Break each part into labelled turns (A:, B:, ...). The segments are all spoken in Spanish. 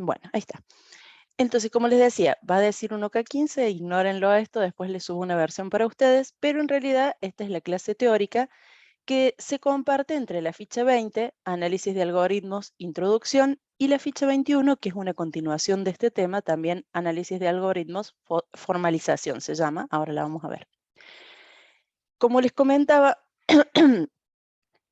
A: Bueno, ahí está. Entonces, como les decía, va a decir 1K15, ignórenlo a esto, después les subo una versión para ustedes, pero en realidad esta es la clase teórica que se comparte entre la ficha 20, análisis de algoritmos, introducción, y la ficha 21, que es una continuación de este tema, también análisis de algoritmos, formalización se llama, ahora la vamos a ver. Como les comentaba,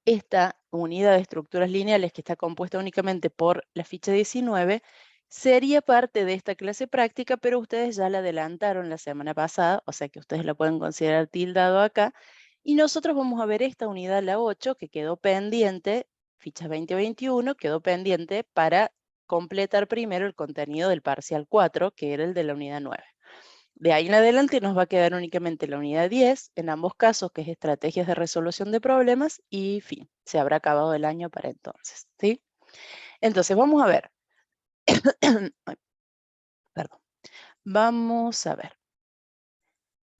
A: esta unidad de estructuras lineales que está compuesta únicamente por la ficha 19 sería parte de esta clase práctica, pero ustedes ya la adelantaron la semana pasada, o sea que ustedes la pueden considerar tildado acá. Y nosotros vamos a ver esta unidad, la 8, que quedó pendiente, fichas 20-21, quedó pendiente para completar primero el contenido del parcial 4, que era el de la unidad 9. De ahí en adelante nos va a quedar únicamente la unidad 10, en ambos casos, que es estrategias de resolución de problemas, y fin, se habrá acabado el año para entonces, ¿sí? Entonces, vamos a ver. Ay, perdón. Vamos a ver.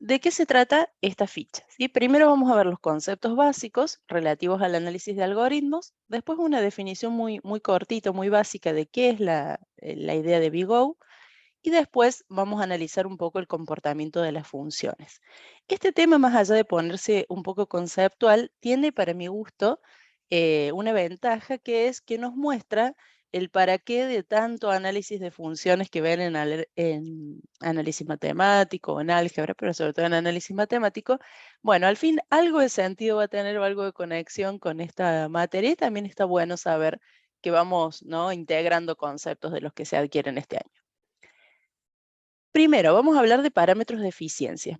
A: ¿De qué se trata esta ficha? ¿Sí? Primero vamos a ver los conceptos básicos relativos al análisis de algoritmos, después una definición muy cortita, muy básica de qué es la idea de BigO, y después vamos a analizar un poco el comportamiento de las funciones. Este tema, más allá de ponerse un poco conceptual, tiene para mi gusto una ventaja, que es que nos muestra el para qué de tanto análisis de funciones que ven en análisis matemático o en álgebra, pero sobre todo en análisis matemático. Bueno, al fin algo de sentido va a tener o algo de conexión con esta materia, y también está bueno saber que vamos, ¿no?, integrando conceptos de los que se adquieren este año. Primero, vamos a hablar de parámetros de eficiencia.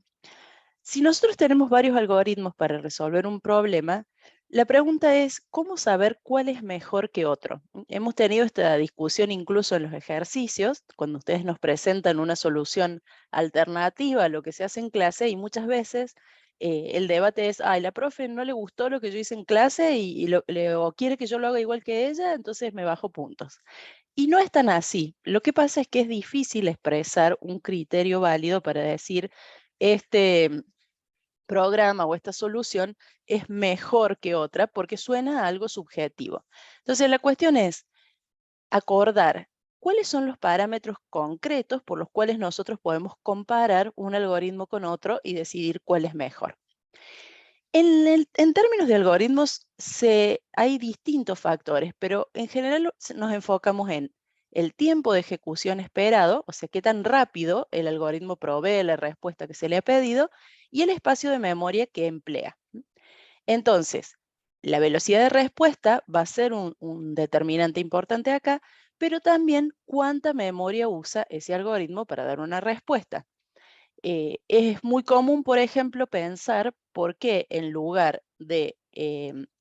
A: Si nosotros tenemos varios algoritmos para resolver un problema, la pregunta es, ¿cómo saber cuál es mejor que otro? Hemos tenido esta discusión incluso en los ejercicios, cuando ustedes nos presentan una solución alternativa a lo que se hace en clase, y muchas veces el debate es, ay, la profe no le gustó lo que yo hice en clase o quiere que yo lo haga igual que ella, entonces me bajo puntos. Y no es tan así. Lo que pasa es que es difícil expresar un criterio válido para decir, este programa o esta solución es mejor que otra, porque suena a algo subjetivo. Entonces, la cuestión es acordar cuáles son los parámetros concretos por los cuales nosotros podemos comparar un algoritmo con otro y decidir cuál es mejor. En términos de algoritmos, hay distintos factores, pero en general nos enfocamos en el tiempo de ejecución esperado, o sea, qué tan rápido el algoritmo provee la respuesta que se le ha pedido, y el espacio de memoria que emplea. Entonces, la velocidad de respuesta va a ser un determinante importante acá, pero también cuánta memoria usa ese algoritmo para dar una respuesta. Es muy común, por ejemplo, pensar por qué en lugar de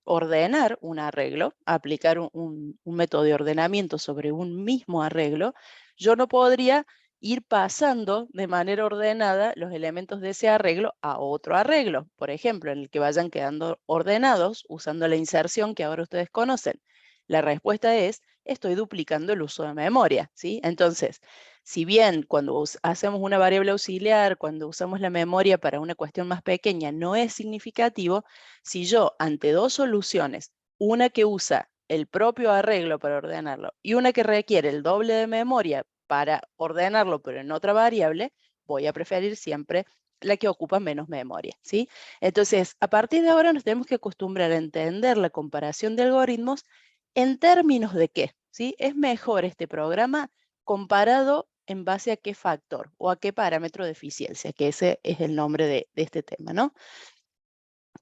A: ordenar un arreglo, aplicar un método de ordenamiento sobre un mismo arreglo, yo no podría ir pasando de manera ordenada los elementos de ese arreglo a otro arreglo, por ejemplo, en el que vayan quedando ordenados usando la inserción que ahora ustedes conocen. La respuesta es, estoy duplicando el uso de memoria, ¿sí? Entonces, si bien cuando hacemos una variable auxiliar, cuando usamos la memoria para una cuestión más pequeña, no es significativo, si yo ante dos soluciones, una que usa el propio arreglo para ordenarlo y una que requiere el doble de memoria para ordenarlo, pero en otra variable, voy a preferir siempre la que ocupa menos memoria, ¿sí? Entonces, a partir de ahora nos tenemos que acostumbrar a entender la comparación de algoritmos en términos de qué, ¿sí? Es mejor este programa comparado en base a qué factor o a qué parámetro de eficiencia, que ese es el nombre de este tema, ¿no?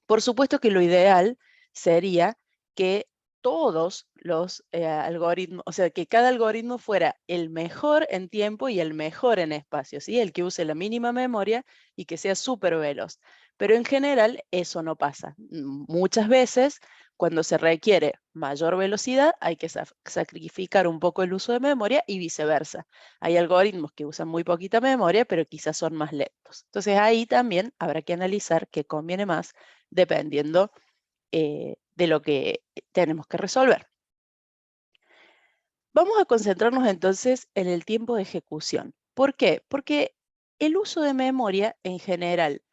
A: Por supuesto que lo ideal sería que todos los algoritmos, o sea, que cada algoritmo fuera el mejor en tiempo y el mejor en espacio, ¿sí? El que use la mínima memoria y que sea súper veloz. Pero en general eso no pasa. Muchas veces, cuando se requiere mayor velocidad, hay que sacrificar un poco el uso de memoria y viceversa. Hay algoritmos que usan muy poquita memoria, pero quizás son más lentos. Entonces ahí también habrá que analizar qué conviene más dependiendo de lo que tenemos que resolver. Vamos a concentrarnos entonces en el tiempo de ejecución. ¿Por qué? Porque el uso de memoria en general,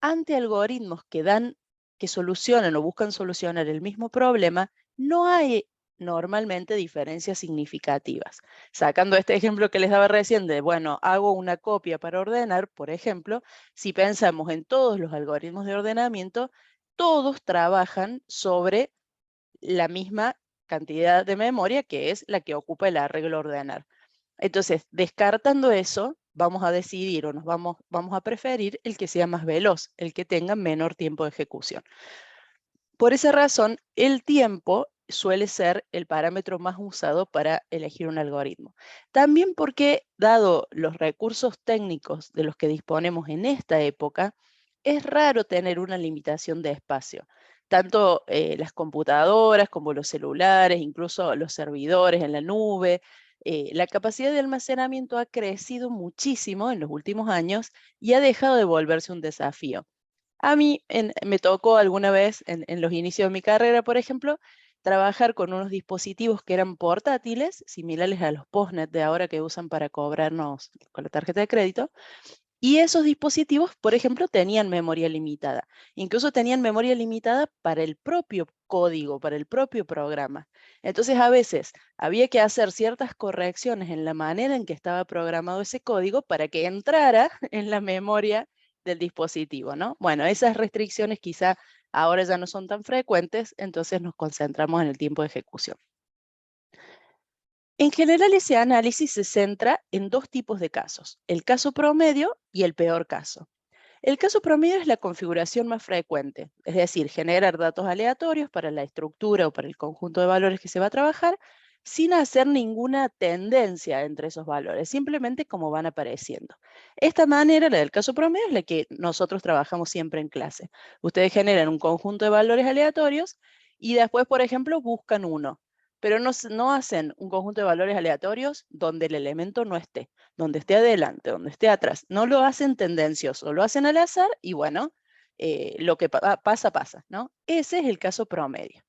A: ante algoritmos que solucionan o buscan solucionar el mismo problema, no hay normalmente diferencias significativas. Sacando este ejemplo que les daba recién de, bueno, hago una copia para ordenar, por ejemplo, si pensamos en todos los algoritmos de ordenamiento, todos trabajan sobre la misma cantidad de memoria que es la que ocupa el arreglo ordenar. Entonces, descartando eso, vamos a decidir o vamos a preferir el que sea más veloz, el que tenga menor tiempo de ejecución. Por esa razón, el tiempo suele ser el parámetro más usado para elegir un algoritmo. También porque, dado los recursos técnicos de los que disponemos en esta época, es raro tener una limitación de espacio. Tanto las computadoras como los celulares, incluso los servidores en la nube, la capacidad de almacenamiento ha crecido muchísimo en los últimos años y ha dejado de volverse un desafío. A mí me tocó alguna vez en los inicios de mi carrera, por ejemplo, trabajar con unos dispositivos que eran portátiles, similares a los postnet de ahora que usan para cobrarnos con la tarjeta de crédito, y esos dispositivos, por ejemplo, tenían memoria limitada. Incluso tenían memoria limitada para el propio código, para el propio programa. Entonces, a veces había que hacer ciertas correcciones en la manera en que estaba programado ese código para que entrara en la memoria del dispositivo, ¿no? Bueno, esas restricciones quizá ahora ya no son tan frecuentes, entonces nos concentramos en el tiempo de ejecución. En general, ese análisis se centra en dos tipos de casos, el caso promedio y el peor caso. El caso promedio es la configuración más frecuente, es decir, generar datos aleatorios para la estructura o para el conjunto de valores que se va a trabajar, sin hacer ninguna tendencia entre esos valores, simplemente como van apareciendo. Esta manera, la del caso promedio, es la que nosotros trabajamos siempre en clase. Ustedes generan un conjunto de valores aleatorios y después, por ejemplo, buscan uno, pero no hacen un conjunto de valores aleatorios donde el elemento no esté, donde esté adelante, donde esté atrás. No lo hacen tendencioso, lo hacen al azar y bueno, lo que pasa, pasa, ¿no? Ese es el caso promedio.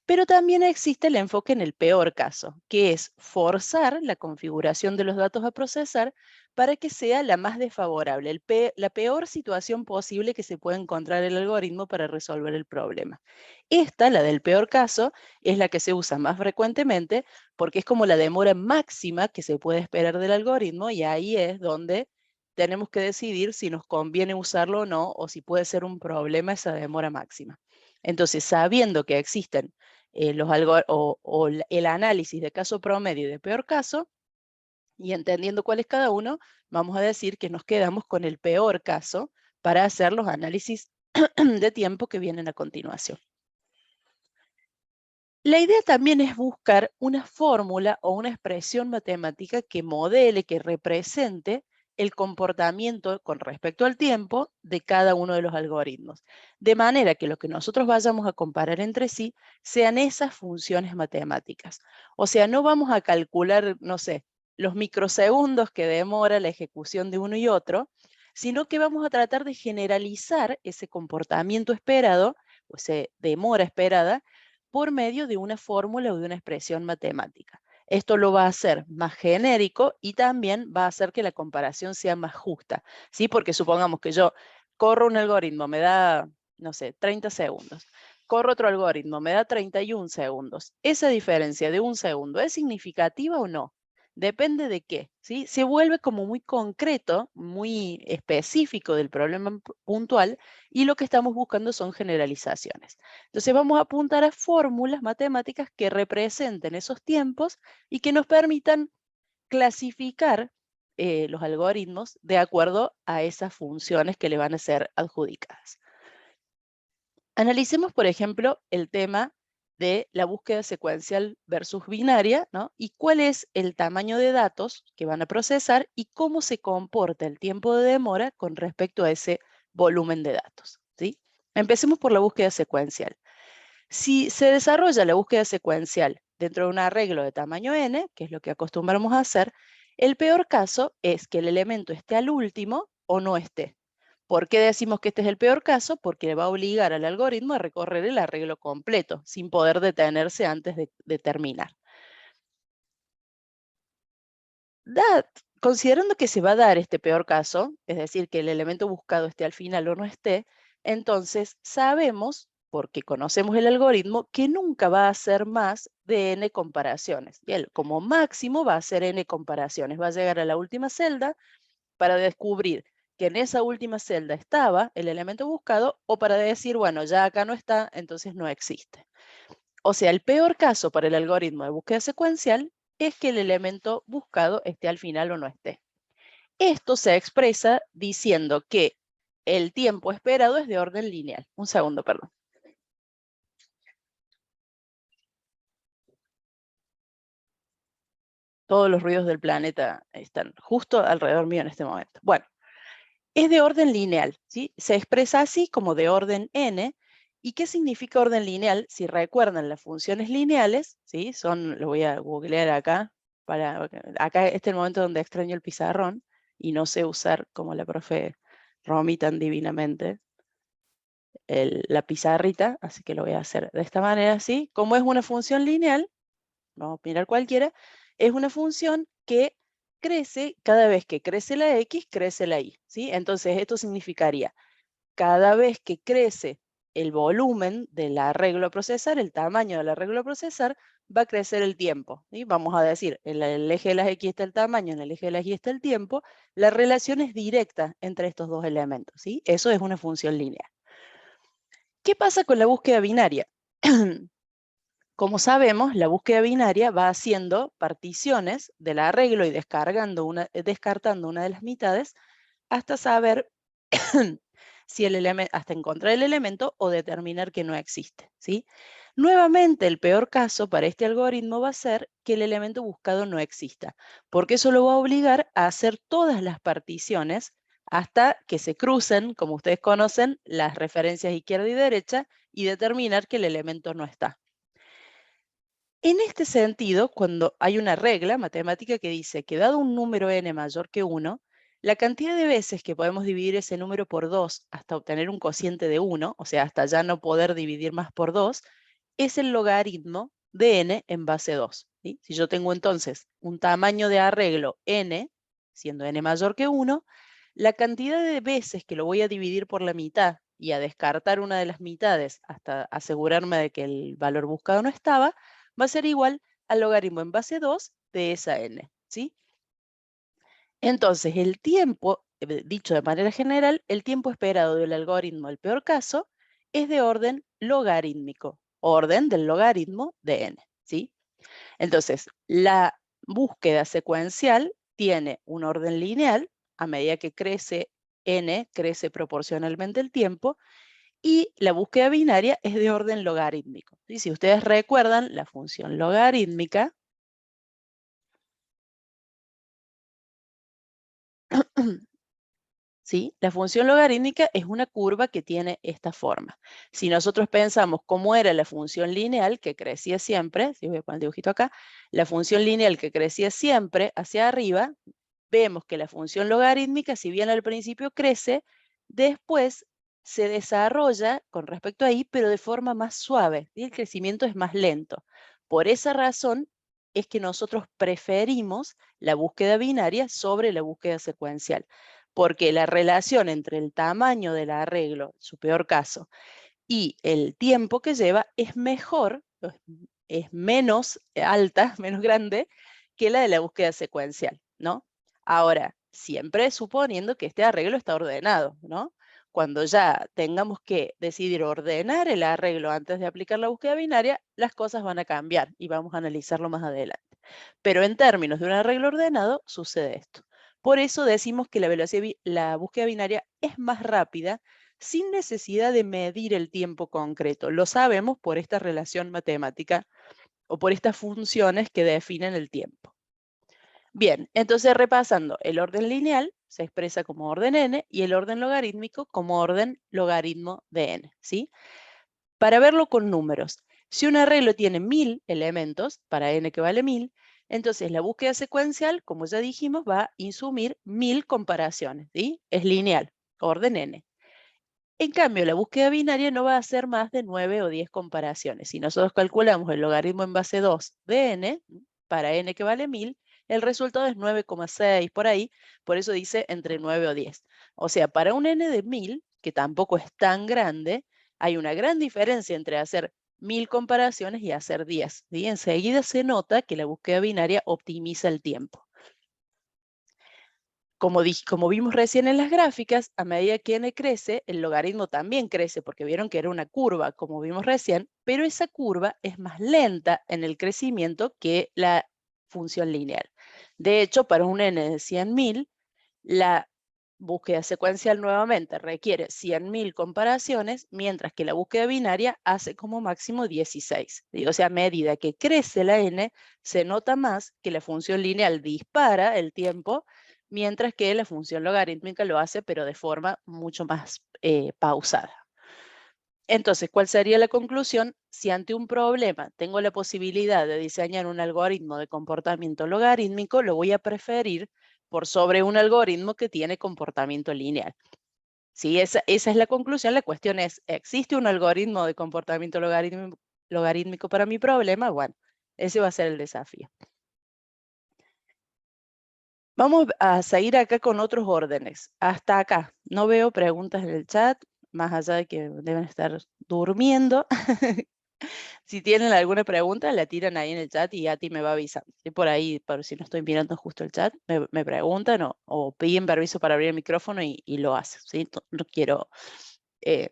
A: Pero también existe el enfoque en el peor caso, que es forzar la configuración de los datos a procesar para que sea la más desfavorable, la peor situación posible que se pueda encontrar el algoritmo para resolver el problema. Esta, la del peor caso, es la que se usa más frecuentemente porque es como la demora máxima que se puede esperar del algoritmo y ahí es donde tenemos que decidir si nos conviene usarlo o no o si puede ser un problema esa demora máxima. Entonces, sabiendo que existen el análisis de caso promedio y de peor caso, y entendiendo cuál es cada uno, vamos a decir que nos quedamos con el peor caso para hacer los análisis de tiempo que vienen a continuación. La idea también es buscar una fórmula o una expresión matemática que modele, que represente el comportamiento con respecto al tiempo de cada uno de los algoritmos, de manera que lo que nosotros vayamos a comparar entre sí sean esas funciones matemáticas. O sea, no vamos a calcular, no sé, los microsegundos que demora la ejecución de uno y otro, sino que vamos a tratar de generalizar ese comportamiento esperado, o esa demora esperada, por medio de una fórmula o de una expresión matemática. Esto lo va a hacer más genérico y también va a hacer que la comparación sea más justa, ¿sí? Porque supongamos que yo corro un algoritmo, me da, no sé, 30 segundos. Corro otro algoritmo, me da 31 segundos. ¿Esa diferencia de un segundo es significativa o no? Depende de qué, ¿sí? Se vuelve como muy concreto, muy específico del problema puntual y lo que estamos buscando son generalizaciones. Entonces vamos a apuntar a fórmulas matemáticas que representen esos tiempos y que nos permitan clasificar los algoritmos de acuerdo a esas funciones que le van a ser adjudicadas. Analicemos, por ejemplo, el tema de la búsqueda secuencial versus binaria, ¿no? Y cuál es el tamaño de datos que van a procesar y cómo se comporta el tiempo de demora con respecto a ese volumen de datos, ¿sí? Empecemos por la búsqueda secuencial. Si se desarrolla la búsqueda secuencial dentro de un arreglo de tamaño n, que es lo que acostumbramos a hacer, el peor caso es que el elemento esté al último o no esté. ¿Por qué decimos que este es el peor caso? Porque va a obligar al algoritmo a recorrer el arreglo completo, sin poder detenerse antes de terminar. Considerando que se va a dar este peor caso, es decir, que el elemento buscado esté al final o no esté, entonces sabemos porque conocemos el algoritmo, que nunca va a hacer más de n comparaciones. Y él, como máximo, va a hacer n comparaciones. Va a llegar a la última celda para descubrir que en esa última celda estaba el elemento buscado, o para decir, bueno, ya acá no está, entonces no existe. O sea, el peor caso para el algoritmo de búsqueda secuencial es que el elemento buscado esté al final o no esté. Esto se expresa diciendo que el tiempo esperado es de orden lineal. Un segundo, perdón. Todos los ruidos del planeta están justo alrededor mío en este momento. Bueno, es de orden lineal, ¿sí? Se expresa así como de orden n. ¿Y qué significa orden lineal? Si recuerdan las funciones lineales, ¿sí? Lo voy a googlear acá, acá este es el momento donde extraño el pizarrón y no sé usar como la profe Romy tan divinamente la pizarrita, así que lo voy a hacer de esta manera, ¿sí? Como es una función lineal, vamos a mirar cualquiera, es una función que crece, cada vez que crece la x, crece la y, ¿sí? Entonces esto significaría, cada vez que crece el volumen del arreglo a procesar, el tamaño del arreglo a procesar, va a crecer el tiempo, ¿sí? Vamos a decir, en el eje de las x está el tamaño, en el eje de las y está el tiempo, la relación es directa entre estos dos elementos, ¿sí? Eso es una función lineal. ¿Qué pasa con la búsqueda binaria? Como sabemos, la búsqueda binaria va haciendo particiones del arreglo y descartando una de las mitades hasta saber si hasta encontrar el elemento o determinar que no existe, ¿sí? Nuevamente, el peor caso para este algoritmo va a ser que el elemento buscado no exista, porque eso lo va a obligar a hacer todas las particiones hasta que se crucen, como ustedes conocen, las referencias izquierda y derecha y determinar que el elemento no está. En este sentido, cuando hay una regla matemática que dice que dado un número n mayor que 1, la cantidad de veces que podemos dividir ese número por 2 hasta obtener un cociente de 1, o sea, hasta ya no poder dividir más por 2, es el logaritmo de n en base 2. ¿Sí? Si yo tengo entonces un tamaño de arreglo n, siendo n mayor que 1, la cantidad de veces que lo voy a dividir por la mitad y a descartar una de las mitades hasta asegurarme de que el valor buscado no estaba, va a ser igual al logaritmo en base 2 de esa n, ¿sí? Entonces, el tiempo, dicho de manera general, el tiempo esperado del algoritmo, el peor caso, es de orden logarítmico, orden del logaritmo de n, ¿sí? Entonces, la búsqueda secuencial tiene un orden lineal, a medida que crece n, crece proporcionalmente el tiempo, y la búsqueda binaria es de orden logarítmico. ¿Sí? Si ustedes recuerdan la función logarítmica, ¿sí? La función logarítmica es una curva que tiene esta forma. Si nosotros pensamos cómo era la función lineal que crecía siempre, si voy a poner el dibujito acá, la función lineal que crecía siempre hacia arriba, vemos que la función logarítmica, si bien al principio crece, después se desarrolla con respecto a y, pero de forma más suave, y el crecimiento es más lento. Por esa razón es que nosotros preferimos la búsqueda binaria sobre la búsqueda secuencial, porque la relación entre el tamaño del arreglo, su peor caso, y el tiempo que lleva es mejor, es menos alta, menos grande que la de la búsqueda secuencial, ¿no? Ahora, siempre suponiendo que este arreglo está ordenado, ¿no? Cuando ya tengamos que decidir ordenar el arreglo antes de aplicar la búsqueda binaria, las cosas van a cambiar y vamos a analizarlo más adelante. Pero en términos de un arreglo ordenado, sucede esto. Por eso decimos que la búsqueda binaria es más rápida sin necesidad de medir el tiempo concreto. Lo sabemos por esta relación matemática o por estas funciones que definen el tiempo. Bien, entonces repasando, el orden lineal se expresa como orden n y el orden logarítmico como orden logaritmo de n, ¿sí? Para verlo con números, si un arreglo tiene 1000 elementos, para n que vale 1000, entonces la búsqueda secuencial, como ya dijimos, va a insumir 1000 comparaciones, ¿sí? Es lineal, orden n. En cambio, la búsqueda binaria no va a hacer más de 9 o 10 comparaciones. Si nosotros calculamos el logaritmo en base 2 de n, para n que vale 1000, el resultado es 9,6 por ahí, por eso dice entre 9 o 10. O sea, para un n de 1000, que tampoco es tan grande, Hay una gran diferencia entre hacer 1000 comparaciones y hacer 10. ¿Sí? Enseguida se nota que la búsqueda binaria optimiza el tiempo. Como vimos recién en las gráficas, a medida que n crece, el logaritmo también crece, porque vieron que era una curva, como vimos recién, pero esa curva es más lenta en el crecimiento que la función lineal. De hecho, para un n de 100.000, la búsqueda secuencial nuevamente requiere 100.000 comparaciones, mientras que la búsqueda binaria hace como máximo 16. O sea, a medida que crece la n, se nota más que la función lineal dispara el tiempo, mientras que la función logarítmica lo hace, pero de forma mucho más pausada. Entonces, ¿cuál sería la conclusión? Si ante un problema tengo la posibilidad de diseñar un algoritmo de comportamiento logarítmico, lo voy a preferir por sobre un algoritmo que tiene comportamiento lineal. Si esa es la conclusión, la cuestión es, ¿existe un algoritmo de comportamiento logarítmico para mi problema? Bueno, ese va a ser el desafío. Vamos a seguir acá con otros órdenes. Hasta acá. No veo preguntas en el chat, más allá de que deben estar durmiendo. Si tienen alguna pregunta, la tiran ahí en el chat y Ati me va avisando. Y por ahí, por si no estoy mirando justo el chat, me preguntan o piden permiso para abrir el micrófono y lo hacen. ¿Sí? No quiero... eh,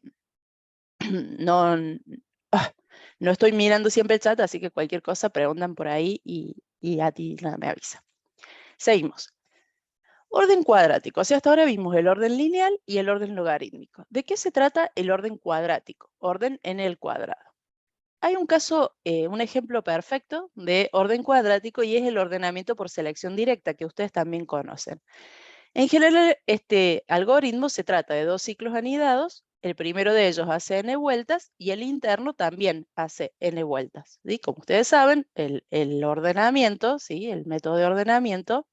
A: no, no estoy mirando siempre el chat, así que cualquier cosa preguntan por ahí y Ati nada, me avisa. Seguimos. Orden cuadrático. O sea, hasta ahora vimos el orden lineal y el orden logarítmico. ¿De qué se trata el orden cuadrático? Orden en el cuadrado. Hay un caso, un ejemplo perfecto de orden cuadrático y es el ordenamiento por selección directa, que ustedes también conocen. En general, este algoritmo se trata de dos ciclos anidados. El primero de ellos hace n vueltas y el interno también hace n vueltas. ¿Sí? Como ustedes saben, el ordenamiento, ¿sí? El método de ordenamiento,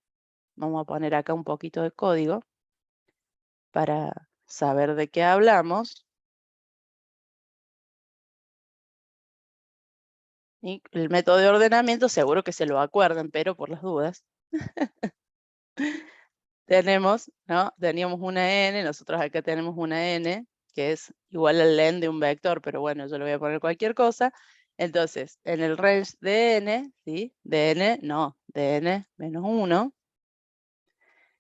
A: vamos a poner acá un poquito de código para saber de qué hablamos. Y el método de ordenamiento seguro que se lo acuerdan, pero por las dudas. Tenemos, ¿no? Teníamos una n, nosotros acá tenemos una n, que es igual al len de un vector, pero bueno, yo le voy a poner cualquier cosa. Entonces, en el range de n, ¿sí? De n, no, de n menos 1.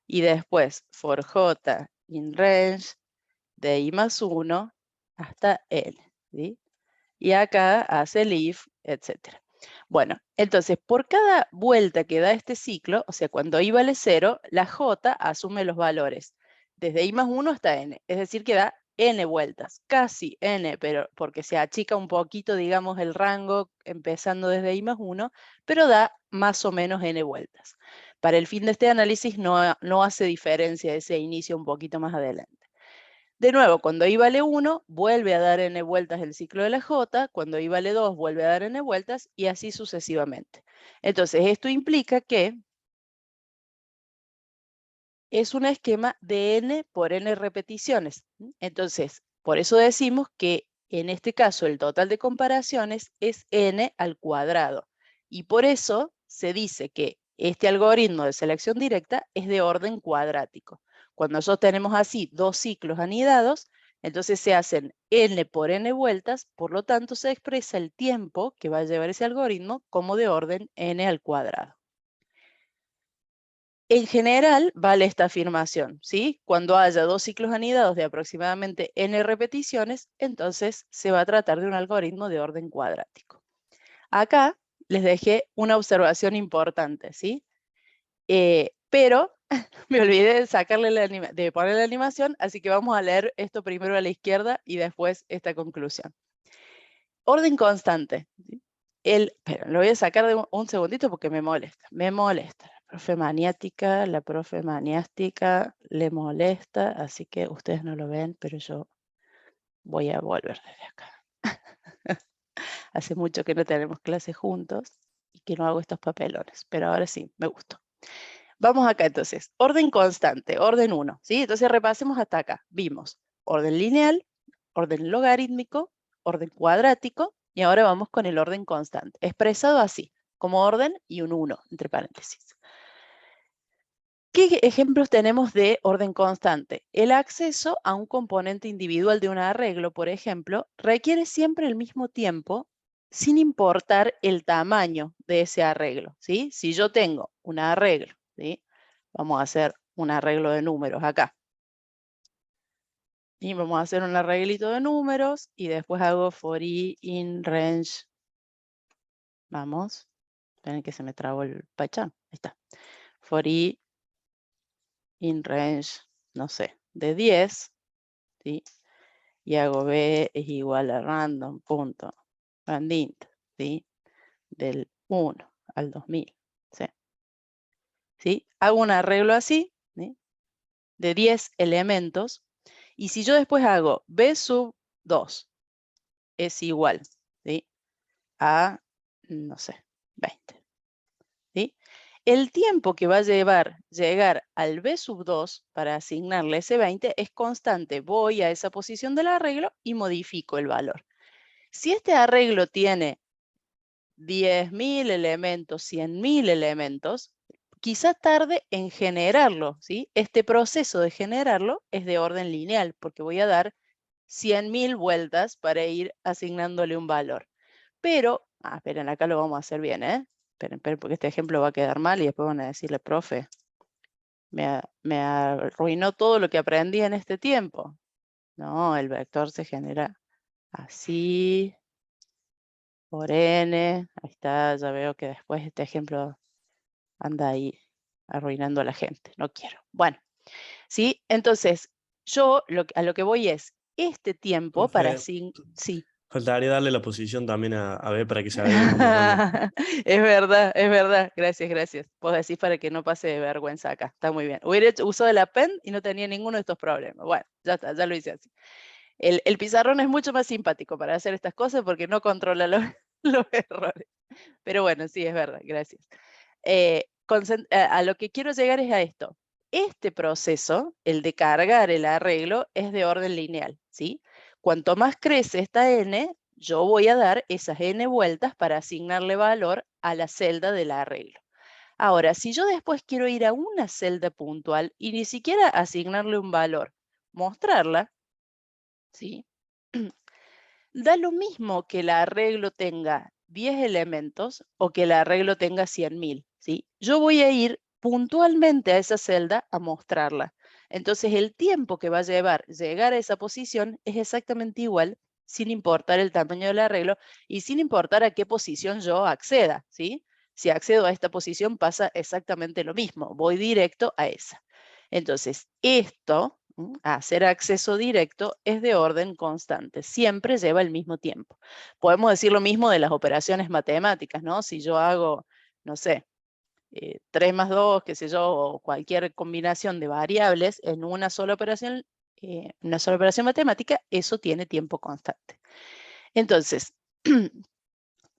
A: Y después, for j in range de i más 1 hasta n, ¿sí? Y acá hace el if, etc. Bueno, entonces, por cada vuelta que da este ciclo, o sea, cuando i vale 0, la j asume los valores desde i más 1 hasta n, es decir, que da n vueltas, casi n, pero porque se achica un poquito, digamos, el rango empezando desde i más 1, pero da más o menos n vueltas. Para el fin de este análisis no hace diferencia ese inicio un poquito más adelante. De nuevo, cuando i vale 1, vuelve a dar n vueltas el ciclo de la j, cuando i vale 2, vuelve a dar n vueltas y así sucesivamente. Entonces, esto implica que es un esquema de n por n repeticiones. Entonces, por eso decimos que en este caso el total de comparaciones es n al cuadrado. Y por eso se dice que este algoritmo de selección directa es de orden cuadrático. Cuando nosotros tenemos así dos ciclos anidados, entonces se hacen n por n vueltas, por lo tanto se expresa el tiempo que va a llevar ese algoritmo como de orden n al cuadrado. En general, vale esta afirmación, ¿sí? Cuando haya dos ciclos anidados de aproximadamente n repeticiones, entonces se va a tratar de un algoritmo de orden cuadrático. Acá les dejé una observación importante, ¿sí? Pero me olvidé de de poner la animación, así que vamos a leer esto primero a la izquierda y después esta conclusión. Orden constante. ¿Sí? Pero lo voy a sacar de un segundito porque me molesta. Me molesta. La profe maniástica le molesta, así que ustedes no lo ven, pero yo voy a volver desde acá. Hace mucho que no tenemos clases juntos y que no hago estos papelones, pero ahora sí, me gustó. Vamos acá entonces. Orden constante, orden 1. ¿Sí? Entonces repasemos hasta acá. Vimos orden lineal, orden logarítmico, orden cuadrático, y ahora vamos con el orden constante, expresado así, como orden y un 1, entre paréntesis. ¿Qué ejemplos tenemos de orden constante? El acceso a un componente individual de un arreglo, por ejemplo, requiere siempre el mismo tiempo sin importar el tamaño de ese arreglo, ¿sí? Si yo tengo un arreglo, ¿sí? Vamos a hacer un arreglo de números acá. Y vamos a hacer un arreglito de números y después hago for i in range. Vamos. Esperen que se me trabó el pachán. Ahí está. For i in range, no sé, de 10, ¿sí? Y hago b es igual a random, punto, randint, ¿sí? Del 1 al 2000, ¿sí? ¿Sí? Hago un arreglo así, ¿sí? De 10 elementos, y si yo después hago b sub 2 es igual, ¿sí? A, no sé, 20, ¿sí? El tiempo que va a llegar al b sub 2 para asignarle ese 20 es constante. Voy a esa posición del arreglo y modifico el valor. Si este arreglo tiene 10.000 elementos, 100.000 elementos, quizá tarde en generarlo, ¿sí? Este proceso de generarlo es de orden lineal, porque voy a dar 100.000 vueltas para ir asignándole un valor. Pero, esperen, acá lo vamos a hacer bien, ¿eh? Esperen, porque este ejemplo va a quedar mal y después van a decirle, profe, me arruinó todo lo que aprendí en este tiempo. No, el vector se genera así, por n, ahí está, ya veo que después este ejemplo anda ahí arruinando a la gente, no quiero. Bueno, ¿sí? Entonces, yo a lo que voy es, este tiempo para
B: Profe,
A: sí, sí.
B: faltaría darle la posición también a B para que se vaya notando.
A: Es verdad, gracias, gracias. Vos decís para que no pase de vergüenza acá, está muy bien. Hubiera usado la pen y no tenía ninguno de estos problemas. Bueno, ya está, ya lo hice así. El pizarrón es mucho más simpático para hacer estas cosas porque no controla los, los errores. Pero bueno, sí, es verdad, gracias. A lo que quiero llegar es a esto. Este proceso, el de cargar el arreglo, es de orden lineal, ¿sí? Cuanto más crece esta n, yo voy a dar esas n vueltas para asignarle valor a la celda del arreglo. Ahora, si yo después quiero ir a una celda puntual y ni siquiera asignarle un valor, mostrarla, ¿sí? Da lo mismo que el arreglo tenga 10 elementos o que el arreglo tenga 100.000, ¿sí? Yo voy a ir puntualmente a esa celda a mostrarla. Entonces, el tiempo que va a llegar a esa posición es exactamente igual, sin importar el tamaño del arreglo y sin importar a qué posición yo acceda, ¿sí? Si accedo a esta posición pasa exactamente lo mismo, voy directo a esa. Entonces, esto hacer acceso directo es de orden constante, siempre lleva el mismo tiempo. Podemos decir lo mismo de las operaciones matemáticas, ¿no? Si yo hago, no sé, 3 más 2, qué sé yo, o cualquier combinación de variables en una sola operación matemática, eso tiene tiempo constante. Entonces,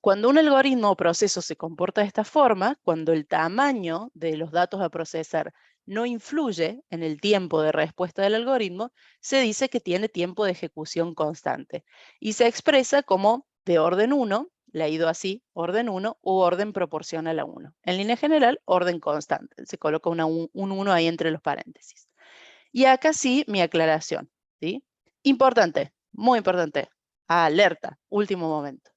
A: cuando un algoritmo o proceso se comporta de esta forma, cuando el tamaño de los datos a procesar no influye en el tiempo de respuesta del algoritmo, se dice que tiene tiempo de ejecución constante y se expresa como de orden 1, leído así, orden 1 u orden proporcional a 1. En línea general, orden constante. Se coloca un 1 ahí entre los paréntesis. Y acá sí, mi aclaración, ¿sí? Importante, muy importante. Alerta, último momento.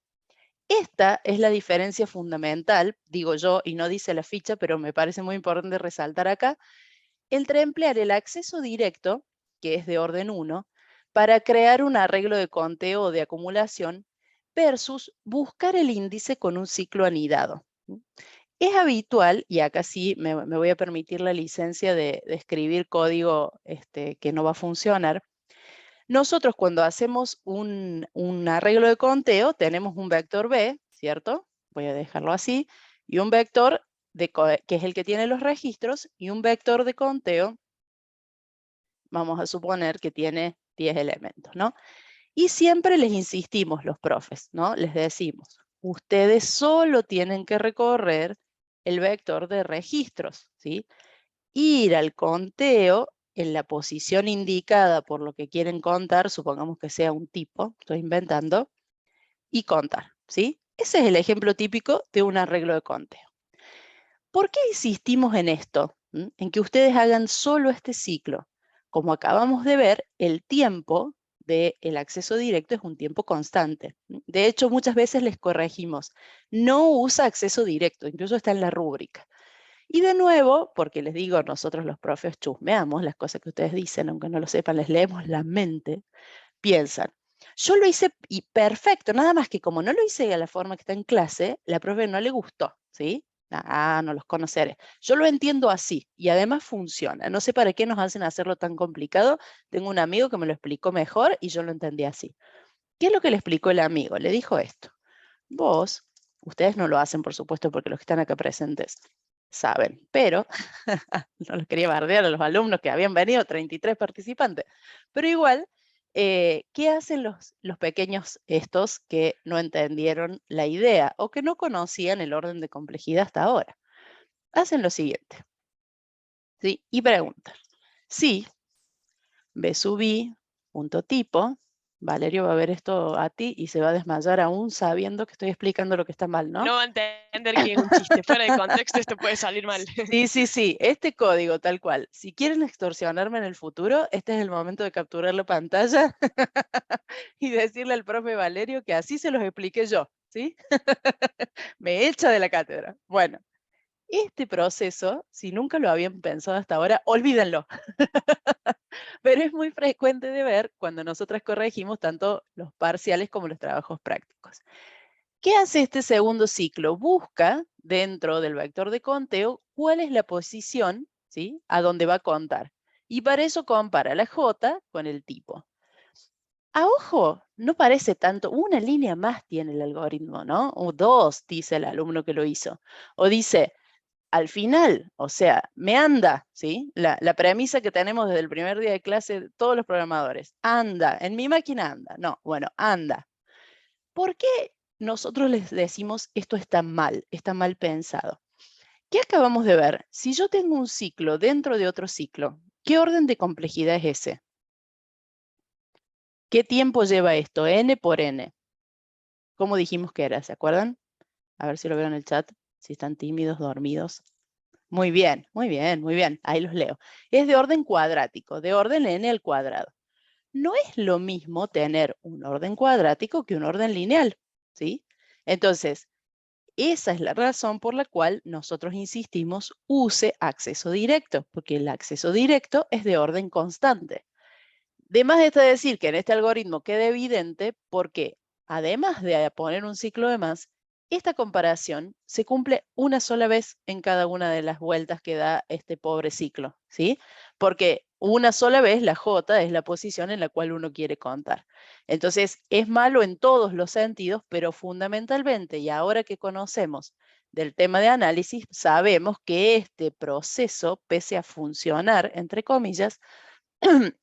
A: Esta es la diferencia fundamental, digo yo, y no dice la ficha, pero me parece muy importante resaltar acá, entre emplear el acceso directo, que es de orden 1, para crear un arreglo de conteo o de acumulación, versus buscar el índice con un ciclo anidado. Es habitual, y acá sí me voy a permitir la licencia de escribir código que no va a funcionar. Nosotros cuando hacemos un arreglo de conteo tenemos un vector B, ¿cierto? Voy a dejarlo así, y un vector que es el que tiene los registros, y un vector de conteo, vamos a suponer que tiene 10 elementos, ¿no? Y siempre les insistimos los profes, ¿no? Les decimos, ustedes solo tienen que recorrer el vector de registros, ¿sí? Ir al conteo en la posición indicada por lo que quieren contar, supongamos que sea un tipo, estoy inventando, y contar, ¿sí? Ese es el ejemplo típico de un arreglo de conteo. ¿Por qué insistimos en esto? en que ustedes hagan solo este ciclo. Como acabamos de ver, el tiempo del acceso directo es un tiempo constante. De hecho, muchas veces les corregimos, no usa acceso directo, incluso está en la rúbrica. Y de nuevo, porque les digo, nosotros los profes chusmeamos las cosas que ustedes dicen, aunque no lo sepan, les leemos la mente, piensan, yo lo hice y perfecto, nada más que como no lo hice de la forma que está en clase, la profe no le gustó, ¿sí? No los conoceré. Yo lo entiendo así y además funciona. No sé para qué nos hacen hacerlo tan complicado. Tengo un amigo que me lo explicó mejor y yo lo entendí así. ¿Qué es lo que le explicó el amigo? Le dijo esto. Vos, ustedes no lo hacen, por supuesto, porque los que están acá presentes saben, pero no los quería bardear a los alumnos que habían venido, 33 participantes, pero igual, ¿qué hacen los pequeños estos que no entendieron la idea o que no conocían el orden de complejidad hasta ahora? Hacen lo siguiente, ¿sí? Y preguntan, si B sub I, punto tipo, Valerio va a ver esto a ti y se va a desmayar aún sabiendo que estoy explicando lo que está mal, ¿no?
C: No va a entender que es un chiste. Fuera de contexto esto puede salir mal.
A: Sí, sí, sí, este código tal cual. Si quieren extorsionarme en el futuro, este es el momento de capturar la pantalla y decirle al profe Valerio que así se los expliqué yo, ¿sí? Me echa de la cátedra. Bueno, este proceso, si nunca lo habían pensado hasta ahora, olvídenlo. Pero es muy frecuente de ver cuando nosotras corregimos tanto los parciales como los trabajos prácticos. ¿Qué hace este segundo ciclo? Busca dentro del vector de conteo cuál es la posición, ¿sí?, a donde va a contar. Y para eso compara la J con el tipo. A ojo, no parece tanto, una línea más tiene el algoritmo, ¿no? O dos, dice el alumno que lo hizo. O dice, al final, o sea, me anda, ¿sí? La premisa que tenemos desde el primer día de clase todos los programadores. Anda, en mi máquina anda. No, bueno, anda. ¿Por qué nosotros les decimos esto está mal pensado? ¿Qué acabamos de ver? Si yo tengo un ciclo dentro de otro ciclo, ¿qué orden de complejidad es ese? ¿Qué tiempo lleva esto? N por N. ¿Cómo dijimos que era? ¿Se acuerdan? A ver si lo veo en el chat, si están tímidos, dormidos. Muy bien, muy bien, muy bien. Ahí los leo. Es de orden cuadrático, de orden n al cuadrado. No es lo mismo tener un orden cuadrático que un orden lineal, ¿sí? Entonces, esa es la razón por la cual nosotros insistimos use acceso directo, porque el acceso directo es de orden constante. De más está decir que en este algoritmo queda evidente porque, además de poner un ciclo de más, esta comparación se cumple una sola vez en cada una de las vueltas que da este pobre ciclo, ¿sí? Porque una sola vez la J es la posición en la cual uno quiere contar. Entonces, es malo en todos los sentidos, pero fundamentalmente, y ahora que conocemos del tema de análisis, sabemos que este proceso, pese a funcionar, entre comillas,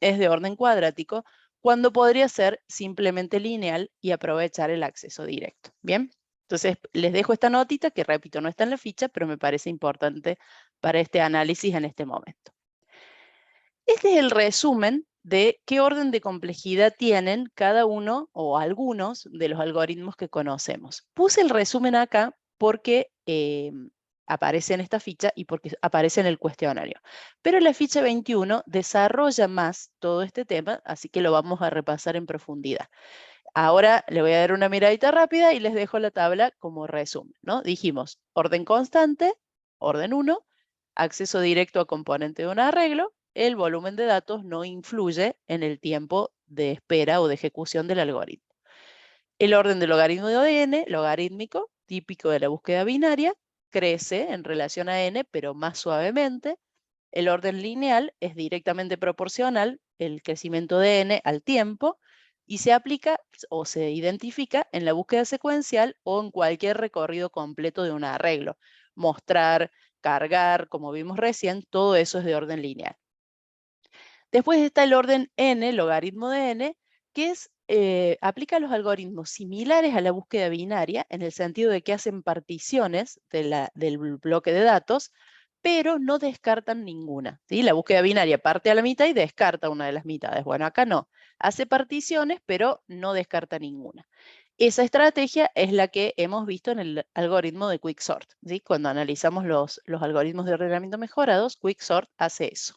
A: es de orden cuadrático, cuando podría ser simplemente lineal y aprovechar el acceso directo. ¿Bien? Entonces, les dejo esta notita que, repito, no está en la ficha, pero me parece importante para este análisis en este momento. Este es el resumen de qué orden de complejidad tienen cada uno o algunos de los algoritmos que conocemos. Puse el resumen acá porque aparece en esta ficha y porque aparece en el cuestionario. Pero la ficha 21 desarrolla más todo este tema, así que lo vamos a repasar en profundidad. Ahora le voy a dar una miradita rápida y les dejo la tabla como resumen, ¿no? Dijimos orden constante, orden 1, acceso directo a componente de un arreglo, el volumen de datos no influye en el tiempo de espera o de ejecución del algoritmo. El orden del logaritmo de n, logarítmico, típico de la búsqueda binaria, crece en relación a n, pero más suavemente. El orden lineal es directamente proporcional, el crecimiento de n al tiempo, y se aplica o se identifica en la búsqueda secuencial o en cualquier recorrido completo de un arreglo. Mostrar, cargar, como vimos recién, todo eso es de orden lineal. Después está el orden n, logaritmo de n, que aplica los algoritmos similares a la búsqueda binaria, en el sentido de que hacen particiones del bloque de datos, pero no descartan ninguna, ¿sí? La búsqueda binaria parte a la mitad y descarta una de las mitades. Bueno, acá no. Hace particiones, pero no descarta ninguna. Esa estrategia es la que hemos visto en el algoritmo de Quicksort, ¿sí? Cuando analizamos los algoritmos de ordenamiento mejorados, Quicksort hace eso.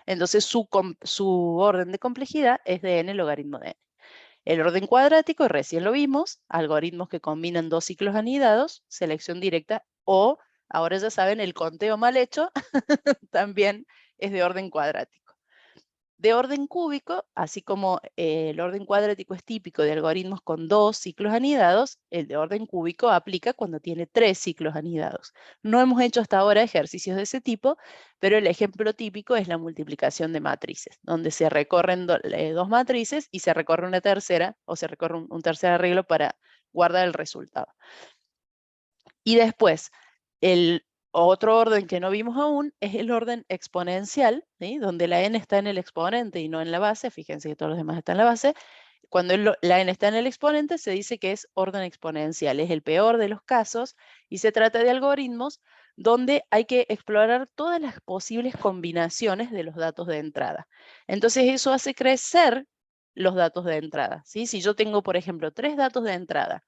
A: Entonces su orden de complejidad es de n logaritmo de n. El orden cuadrático, recién lo vimos, algoritmos que combinan dos ciclos anidados, selección directa, o, ahora ya saben, el conteo mal hecho también es de orden cuadrático. De orden cúbico, así como el orden cuadrático es típico de algoritmos con dos ciclos anidados, el de orden cúbico aplica cuando tiene 3 ciclos anidados. No hemos hecho hasta ahora ejercicios de ese tipo, pero el ejemplo típico es la multiplicación de matrices, donde se recorren dos matrices y se recorre una tercera, o se recorre un tercer arreglo para guardar el resultado. Y después, el otro orden que no vimos aún es el orden exponencial, ¿sí? Donde la n está en el exponente y no en la base. Fíjense que todos los demás están en la base. Cuando la n está en el exponente, se dice que es orden exponencial. Es el peor de los casos y se trata de algoritmos donde hay que explorar todas las posibles combinaciones de los datos de entrada. Entonces eso hace crecer los datos de entrada, ¿sí? Si yo tengo, por ejemplo, 3 datos de entrada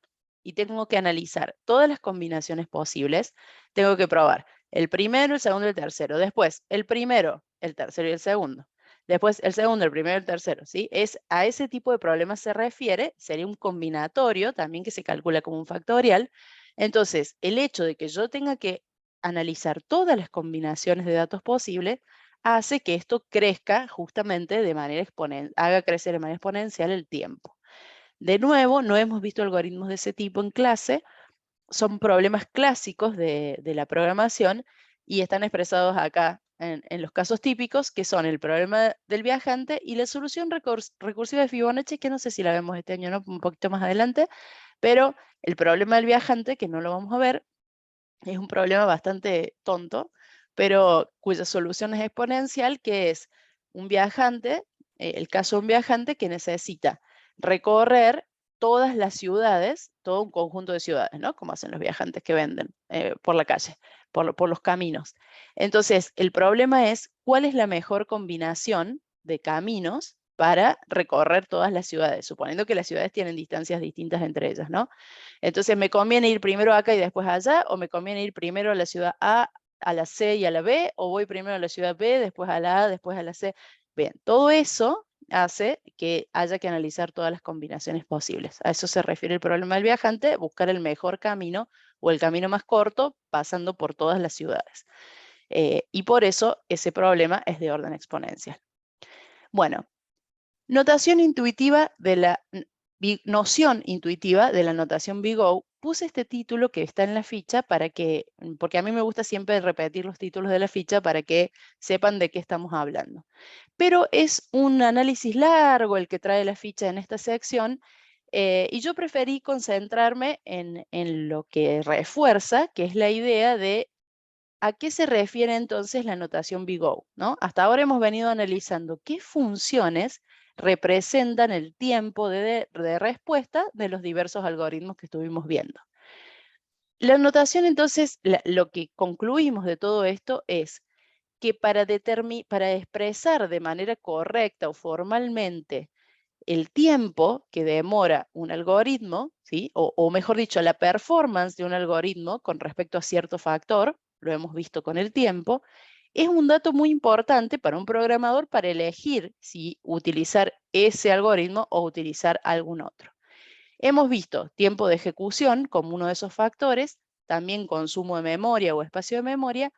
A: y tengo que analizar todas las combinaciones posibles, tengo que probar el primero, el segundo y el tercero. Después, el primero, el tercero y el segundo. Después, el segundo, el primero y el tercero. ¿Sí? A ese tipo de problemas se refiere, sería un combinatorio también que se calcula como un factorial. Entonces, el hecho de que yo tenga que analizar todas las combinaciones de datos posibles hace que esto crezca justamente de manera exponencial, haga crecer de manera exponencial el tiempo. De nuevo, no hemos visto algoritmos de ese tipo en clase, son problemas clásicos de la programación y están expresados acá en los casos típicos, que son el problema del viajante y la solución recursiva de Fibonacci, que no sé si la vemos este año, ¿no? Un poquito más adelante, pero el problema del viajante, que no lo vamos a ver, es un problema bastante tonto, pero cuya solución es exponencial, que es un viajante, el caso de un viajante que necesita recorrer todas las ciudades, todo un conjunto de ciudades, ¿no? Como hacen los viajantes que venden por la calle, por los caminos. Entonces, el problema es cuál es la mejor combinación de caminos para recorrer todas las ciudades, suponiendo que las ciudades tienen distancias distintas entre ellas, ¿no? Entonces, ¿me conviene ir primero acá y después allá? ¿O me conviene ir primero a la ciudad a la C y a la B? ¿O voy primero a la ciudad B, después a la A, después a la C? Bien, todo eso hace que haya que analizar todas las combinaciones posibles. A eso se refiere el problema del viajante, buscar el mejor camino o el camino más corto pasando por todas las ciudades. Y por eso ese problema es de orden exponencial. Bueno, notación intuitiva de la noción intuitiva de la notación BigO. Puse este título que está en la ficha porque a mí me gusta siempre repetir los títulos de la ficha para que sepan de qué estamos hablando. Pero es un análisis largo el que trae la ficha en esta sección y yo preferí concentrarme en lo que refuerza, que es la idea de a qué se refiere entonces la notación BigO, ¿no? Hasta ahora hemos venido analizando qué funciones representan el tiempo de respuesta de los diversos algoritmos que estuvimos viendo. La notación entonces, lo que concluimos de todo esto es que para expresar de manera correcta o formalmente el tiempo que demora un algoritmo, ¿sí? o mejor dicho, la performance de un algoritmo con respecto a cierto factor, lo hemos visto con el tiempo, es un dato muy importante para un programador para elegir si utilizar ese algoritmo o utilizar algún otro. Hemos visto tiempo de ejecución como uno de esos factores, también consumo de memoria o espacio de memoria,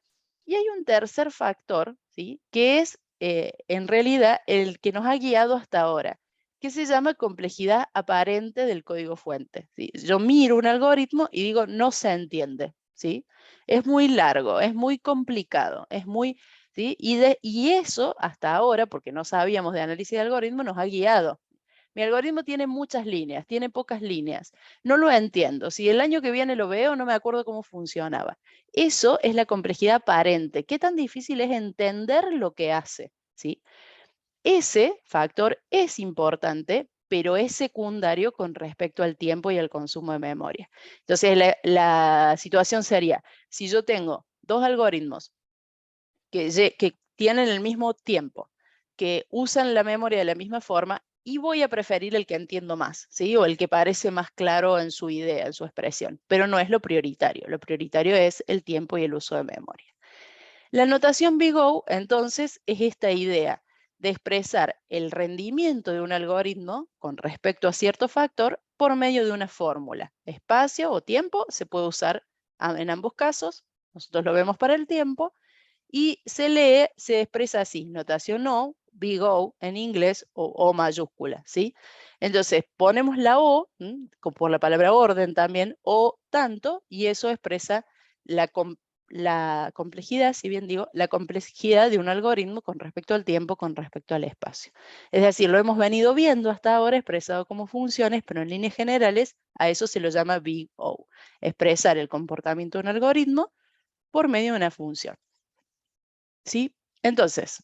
A: y hay un tercer factor, ¿sí? Que es en realidad el que nos ha guiado hasta ahora, que se llama complejidad aparente del código fuente, ¿sí? Yo miro un algoritmo y digo, no se entiende, ¿sí? Es muy largo, es muy complicado, es muy, ¿sí? Y eso hasta ahora, porque no sabíamos de análisis de algoritmo, nos ha guiado. Mi algoritmo tiene muchas líneas, tiene pocas líneas. No lo entiendo. Si el año que viene lo veo, no me acuerdo cómo funcionaba. Eso es la complejidad aparente. ¿Qué tan difícil es entender lo que hace? ¿Sí? Ese factor es importante, pero es secundario con respecto al tiempo y al consumo de memoria. Entonces, la situación sería, si yo tengo dos algoritmos que tienen el mismo tiempo, que usan la memoria de la misma forma, y voy a preferir el que entiendo más, ¿sí? O el que parece más claro en su idea, en su expresión, pero no es lo prioritario. Lo prioritario es el tiempo y el uso de memoria. La notación BigO, entonces, es esta idea de expresar el rendimiento de un algoritmo con respecto a cierto factor por medio de una fórmula. Espacio o tiempo se puede usar en ambos casos. Nosotros lo vemos para el tiempo. Y se expresa así, notación O, big O en inglés, o O mayúscula, ¿sí? Entonces, ponemos la O, por la palabra orden también, o tanto, y eso expresa la complejidad, si bien digo, la complejidad de un algoritmo con respecto al tiempo, con respecto al espacio. Es decir, lo hemos venido viendo hasta ahora expresado como funciones, pero en líneas generales a eso se lo llama big O, expresar el comportamiento de un algoritmo por medio de una función. ¿Sí? Entonces,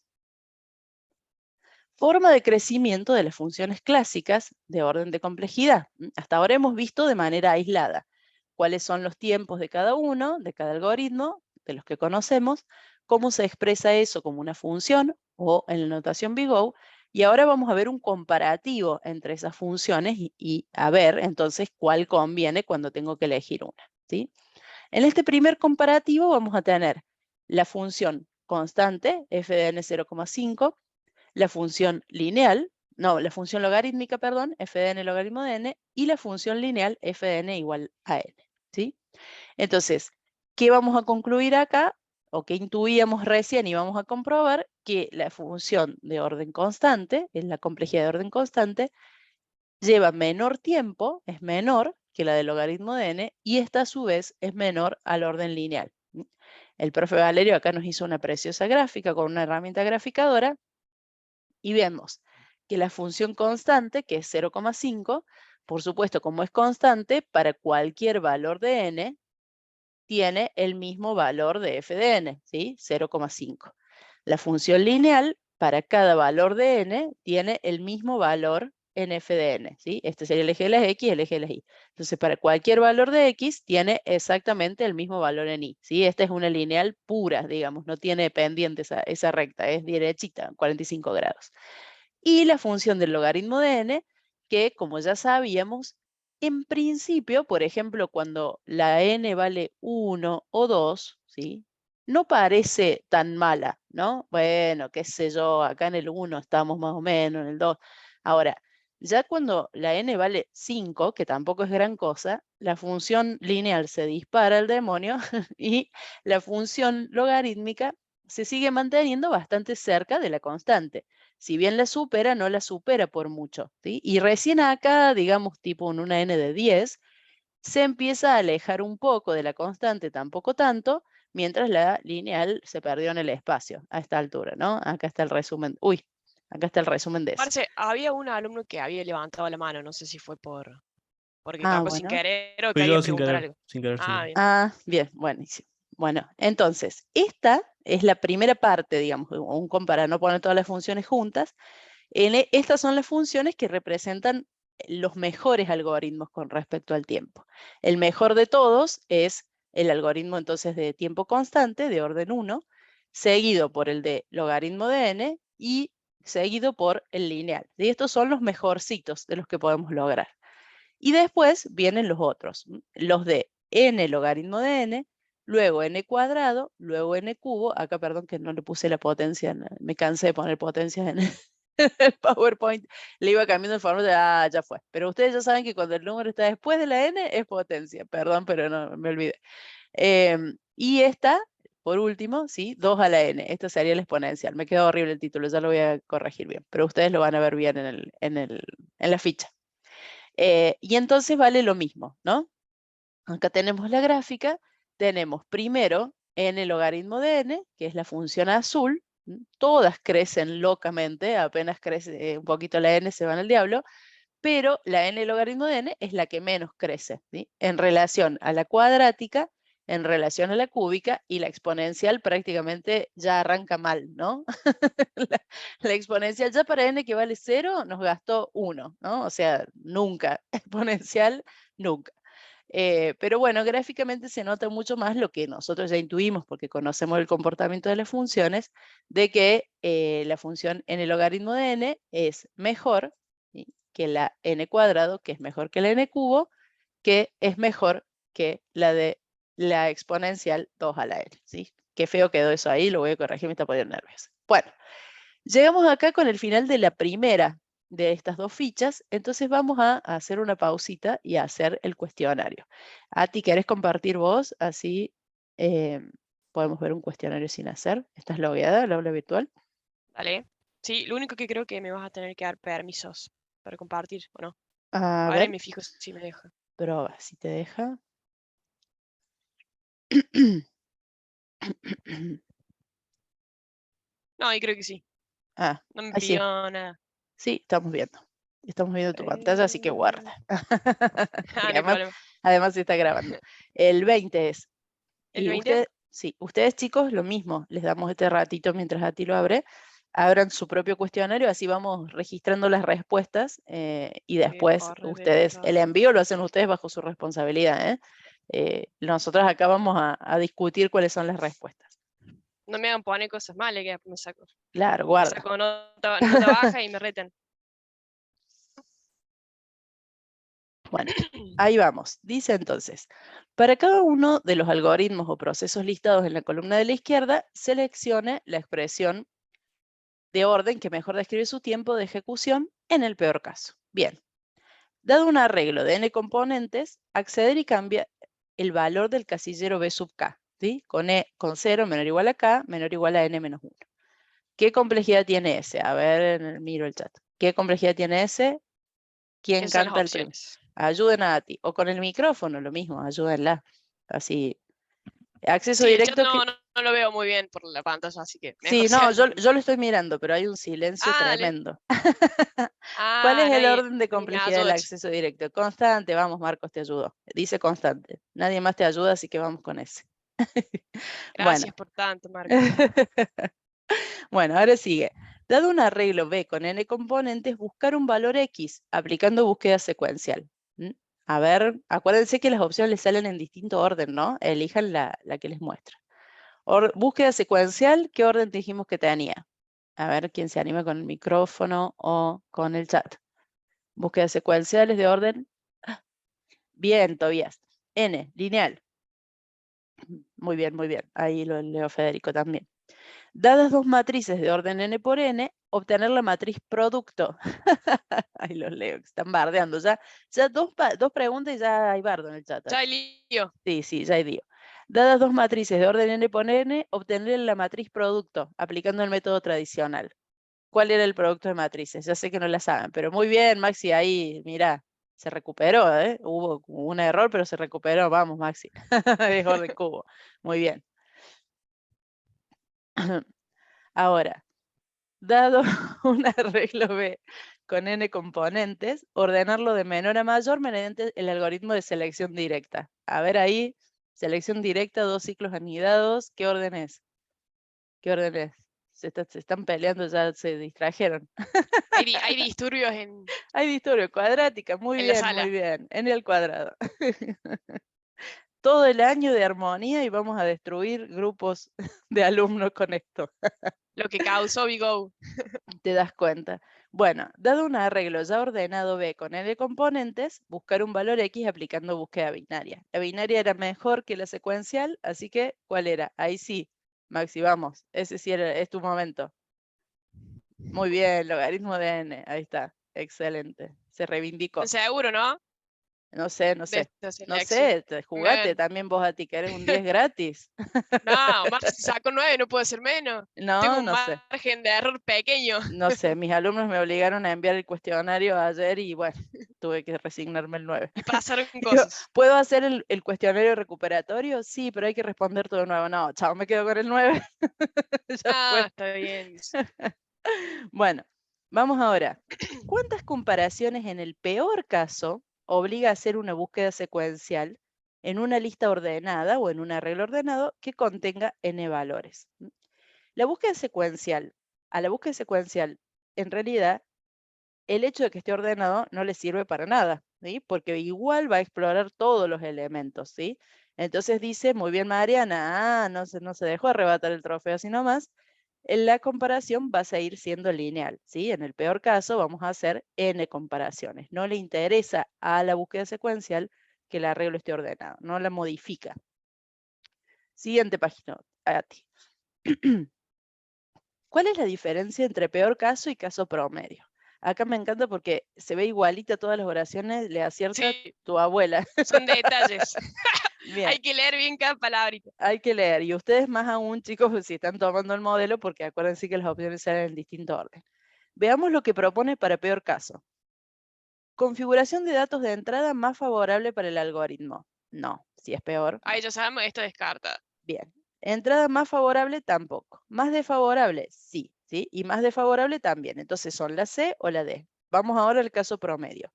A: forma de crecimiento de las funciones clásicas de orden de complejidad. Hasta ahora hemos visto de manera aislada cuáles son los tiempos de cada uno, de cada algoritmo, de los que conocemos, cómo se expresa eso como una función o en la notación BigO, y ahora vamos a ver un comparativo entre esas funciones y a ver entonces cuál conviene cuando tengo que elegir una. ¿Sí? En este primer comparativo vamos a tener la función constante, f de n 0,5, la función lineal, no, la función logarítmica, perdón, f de n logaritmo de n, y la función lineal f de n igual a n. ¿Sí? Entonces, ¿qué vamos a concluir acá? O que intuíamos recién y vamos a comprobar que la función de orden constante, es la complejidad de orden constante, lleva menor tiempo, es menor que la del logaritmo de n, y esta a su vez es menor al orden lineal. El profe Valerio acá nos hizo una preciosa gráfica con una herramienta graficadora y vemos que la función constante, que es 0,5, por supuesto, como es constante, para cualquier valor de n, tiene el mismo valor de f de n, ¿sí? 0,5. La función lineal, para cada valor de n, tiene el mismo valor en f de n, ¿sí? Este sería el eje de las x y el eje de las y. Entonces, para cualquier valor de x, tiene exactamente el mismo valor en y, ¿sí? Esta es una lineal pura, digamos, no tiene pendiente esa recta, es derechita, 45 grados. Y la función del logaritmo de n, que como ya sabíamos, en principio, por ejemplo, cuando la n vale 1 o 2, ¿sí? No parece tan mala, ¿no? Bueno, qué sé yo, acá en el 1 estamos más o menos, en el 2. Ahora, ya cuando la n vale 5, que tampoco es gran cosa, la función lineal se dispara al demonio y la función logarítmica se sigue manteniendo bastante cerca de la constante. Si bien la supera, no la supera por mucho, ¿sí? Y recién acá, digamos, tipo en una n de 10, se empieza a alejar un poco de la constante, tampoco tanto, mientras la lineal se perdió en el espacio, a esta altura, ¿no? Acá está el resumen. Uy, acá está el resumen de eso.
C: Marce, había un alumno que había levantado la mano, no sé si fue porque
A: Ah,
C: tocó sin
A: bueno.
C: querer o
B: Fui
C: quería
B: yo sin
C: preguntar
B: querer,
C: algo.
B: sin querer, sin
C: Ah,
B: querer.
C: bien.
A: Ah, bien, buenísimo. Bueno, entonces, esta es la primera parte, digamos, para no poner todas las funciones juntas. Estas son las funciones que representan los mejores algoritmos con respecto al tiempo. El mejor de todos es el algoritmo entonces de tiempo constante de orden 1, seguido por el de logaritmo de n y seguido por el lineal. Y estos son los mejorcitos de los que podemos lograr. Y después vienen los otros, los de n logaritmo de n, luego n cuadrado, luego n cubo. Acá, perdón que no le puse la potencia, me cansé de poner potencias en el PowerPoint. Le iba cambiando el formato, ya fue. Pero ustedes ya saben que cuando el número está después de la n es potencia. Perdón, pero no me olvidé. Y esta, por último, ¿sí? 2 a la n. Esta sería la exponencial. Me quedó horrible el título, ya lo voy a corregir bien. Pero ustedes lo van a ver bien en la ficha. Y entonces vale lo mismo, ¿no? Acá tenemos la gráfica, tenemos primero n logaritmo de n, que es la función azul, todas crecen locamente, apenas crece un poquito la n se van al diablo, pero la n logaritmo de n es la que menos crece, ¿sí? En relación a la cuadrática, en relación a la cúbica, y la exponencial prácticamente ya arranca mal, ¿no? la exponencial ya para n que vale 0 nos gastó 1, ¿no? O sea, nunca, exponencial, nunca. Pero bueno, gráficamente se nota mucho más lo que nosotros ya intuimos porque conocemos el comportamiento de las funciones, de que la función en el logaritmo de n es mejor, que la n cuadrado, que es mejor que la n cubo, que es mejor que la de la exponencial 2 a la n, ¿sí? Qué feo quedó eso ahí, lo voy a corregir, me está poniendo nerviosa. Bueno, llegamos acá con el final de la primera de estas dos fichas, entonces vamos a hacer una pausita y a hacer el cuestionario. Ati, ¿querés compartir vos? Así podemos ver un cuestionario sin hacer. ¿Estás logueada al aula virtual?
C: Dale. Sí, lo único que creo que me vas a tener que dar permisos para compartir, ¿o no?
A: A
C: Ahora
A: ver,
C: me fijo si me deja.
A: prueba, si te deja.
C: No, y creo que sí.
A: Ah,
C: No me
A: ahí sí,
C: pidió nada.
A: sí, estamos viendo. Estamos viendo tu pantalla, así que guarda.
C: No hay
A: Porque
C: problema.
A: además se está grabando. El 20 es.
C: ¿El
A: Y
C: 20?
A: sí, ustedes chicos, lo mismo. Les damos este ratito mientras a ti lo abre. Abran su propio cuestionario, así vamos registrando las respuestas y
C: Voy a
A: después
C: correr de
A: ustedes, el
C: verdad.
A: envío lo hacen ustedes bajo su responsabilidad. Nosotros acá vamos a discutir cuáles son las respuestas.
C: No me hagan poner cosas malas que me saco.
A: Claro,
C: Me
A: guarda.
C: saco nota baja y me reten.
A: Bueno, ahí vamos. Dice entonces, para cada uno de los algoritmos o procesos listados en la columna de la izquierda, seleccione la expresión de orden que mejor describe su tiempo de ejecución en el peor caso. Bien, dado un arreglo de n componentes, acceder y cambiar el valor del casillero b sub k, ¿sí? Con 0 menor o igual a k, menor o igual a n menos 1. ¿Qué complejidad tiene ese? A ver, miro el chat. ¿Qué complejidad tiene ese? ¿Quién
C: Esas son las
A: canta el primero?
C: opciones.
A: Ayuden a ti. O con el micrófono, lo mismo, ayúdenla. Así. Acceso
C: Sí, el chat
A: directo.
C: no lo veo muy bien por la pantalla, así que mejor
A: Sí,
C: sea
A: no,
C: el
A: yo
C: primero.
A: lo estoy mirando, pero hay un silencio
C: Ah, dale.
A: tremendo. ¿Cuál es
C: Ah,
A: el
C: nadie
A: orden de
C: me
A: complejidad del
C: ayuda, che.
A: acceso directo? Constante, vamos, Marcos, te ayudo. Dice constante. Nadie más te ayuda, así que vamos con ese. Bueno.
C: Gracias por tanto, Marcos.
A: Bueno, ahora sigue. Dado un arreglo B con n componentes, buscar un valor X aplicando búsqueda secuencial. A ver, acuérdense que las opciones les salen en distinto orden, ¿no? Elijan la que les muestra. Búsqueda secuencial, ¿qué orden dijimos que tenía? A ver quién se anima con el micrófono o con el chat. Búsqueda secuencial es de orden. Bien, Tobías. N, lineal. Muy bien, muy bien. Ahí lo leo Federico también. Dadas dos matrices de orden n por n, obtener la matriz producto. Ahí los leo, que están bardeando. Ya dos preguntas y ya hay bardo en el chat.
C: Ya hay lío.
A: Sí, sí, ya hay lío. Dadas dos matrices de orden n por n, obtener la matriz producto, aplicando el método tradicional. ¿Cuál era el producto de matrices? Ya sé que no la saben, pero muy bien, Maxi, ahí, mira, se recuperó, ¿eh? Hubo un error, pero se recuperó. Vamos, Maxi. Es orden cubo. Muy bien. Ahora, dado un arreglo B con n componentes, ordenarlo de menor a mayor mediante el algoritmo de selección directa. A ver ahí, selección directa, dos ciclos anidados. ¿Qué orden es? ¿Qué orden es? Se están peleando, ya se distrajeron.
C: Hay disturbios
A: Hay disturbio, cuadrática, muy
C: en la
A: bien,
C: sala.
A: en el cuadrado. Todo el año de armonía y vamos a destruir grupos de alumnos con esto.
C: Lo que causó Big O.
A: Te das cuenta. Bueno, dado un arreglo ya ordenado B con n componentes, buscar un valor X aplicando búsqueda binaria. La binaria era mejor que la secuencial, así que, ¿cuál era? Ahí sí, Maxi, vamos, ese sí es tu momento. Muy bien, logaritmo de n, ahí está, excelente, se reivindicó.
C: Seguro, ¿no?
A: No sé,
C: De esta
A: no
C: selección.
A: sé, jugate también vos a ti, que eres un 10 gratis.
C: No, más si saco 9, no puedo ser menos. Tengo
A: No,
C: un
A: no sé.
C: margen de error pequeño.
A: No sé, mis alumnos me obligaron a enviar el cuestionario ayer y bueno, tuve que resignarme el 9.
C: Y pasaron
A: Digo,
C: cosas.
A: ¿puedo hacer el cuestionario recuperatorio? Sí, pero hay que responder todo de nuevo. No, chao, me quedo con el 9. Ya
C: Ah,
A: fue.
C: está bien.
A: Bueno, vamos ahora. ¿Cuántas comparaciones en el peor caso obliga a hacer una búsqueda secuencial en una lista ordenada o en un arreglo ordenado que contenga n valores? La búsqueda secuencial, a la búsqueda secuencial, en realidad, el hecho de que esté ordenado no le sirve para nada, ¿sí? Porque igual va a explorar todos los elementos, ¿sí? Entonces dice, muy bien Mariana, no se dejó arrebatar el trofeo así nomás, En la comparación va a seguir siendo lineal, ¿sí? En el peor caso vamos a hacer n comparaciones. No le interesa a la búsqueda secuencial que el arreglo esté ordenado, no la modifica. Siguiente página, a ti. ¿Cuál es la diferencia entre peor caso y caso promedio? Acá me encanta porque se ve igualita todas las oraciones, le acierta
C: Sí,
A: tu abuela.
C: son detalles.
A: Bien,
C: Hay que leer bien cada palabrita.
A: hay que leer. Y ustedes más aún, chicos, si están tomando el modelo, porque acuérdense que las opciones salen en distinto orden. Veamos lo que propone para peor caso. Configuración de datos de entrada más favorable para el algoritmo. No, si es peor.
C: Ahí ya sabemos, esto descarta.
A: Bien. Entrada más favorable tampoco. Más desfavorable, sí, ¿sí? Y más desfavorable también. Entonces son la C o la D. Vamos ahora al caso promedio.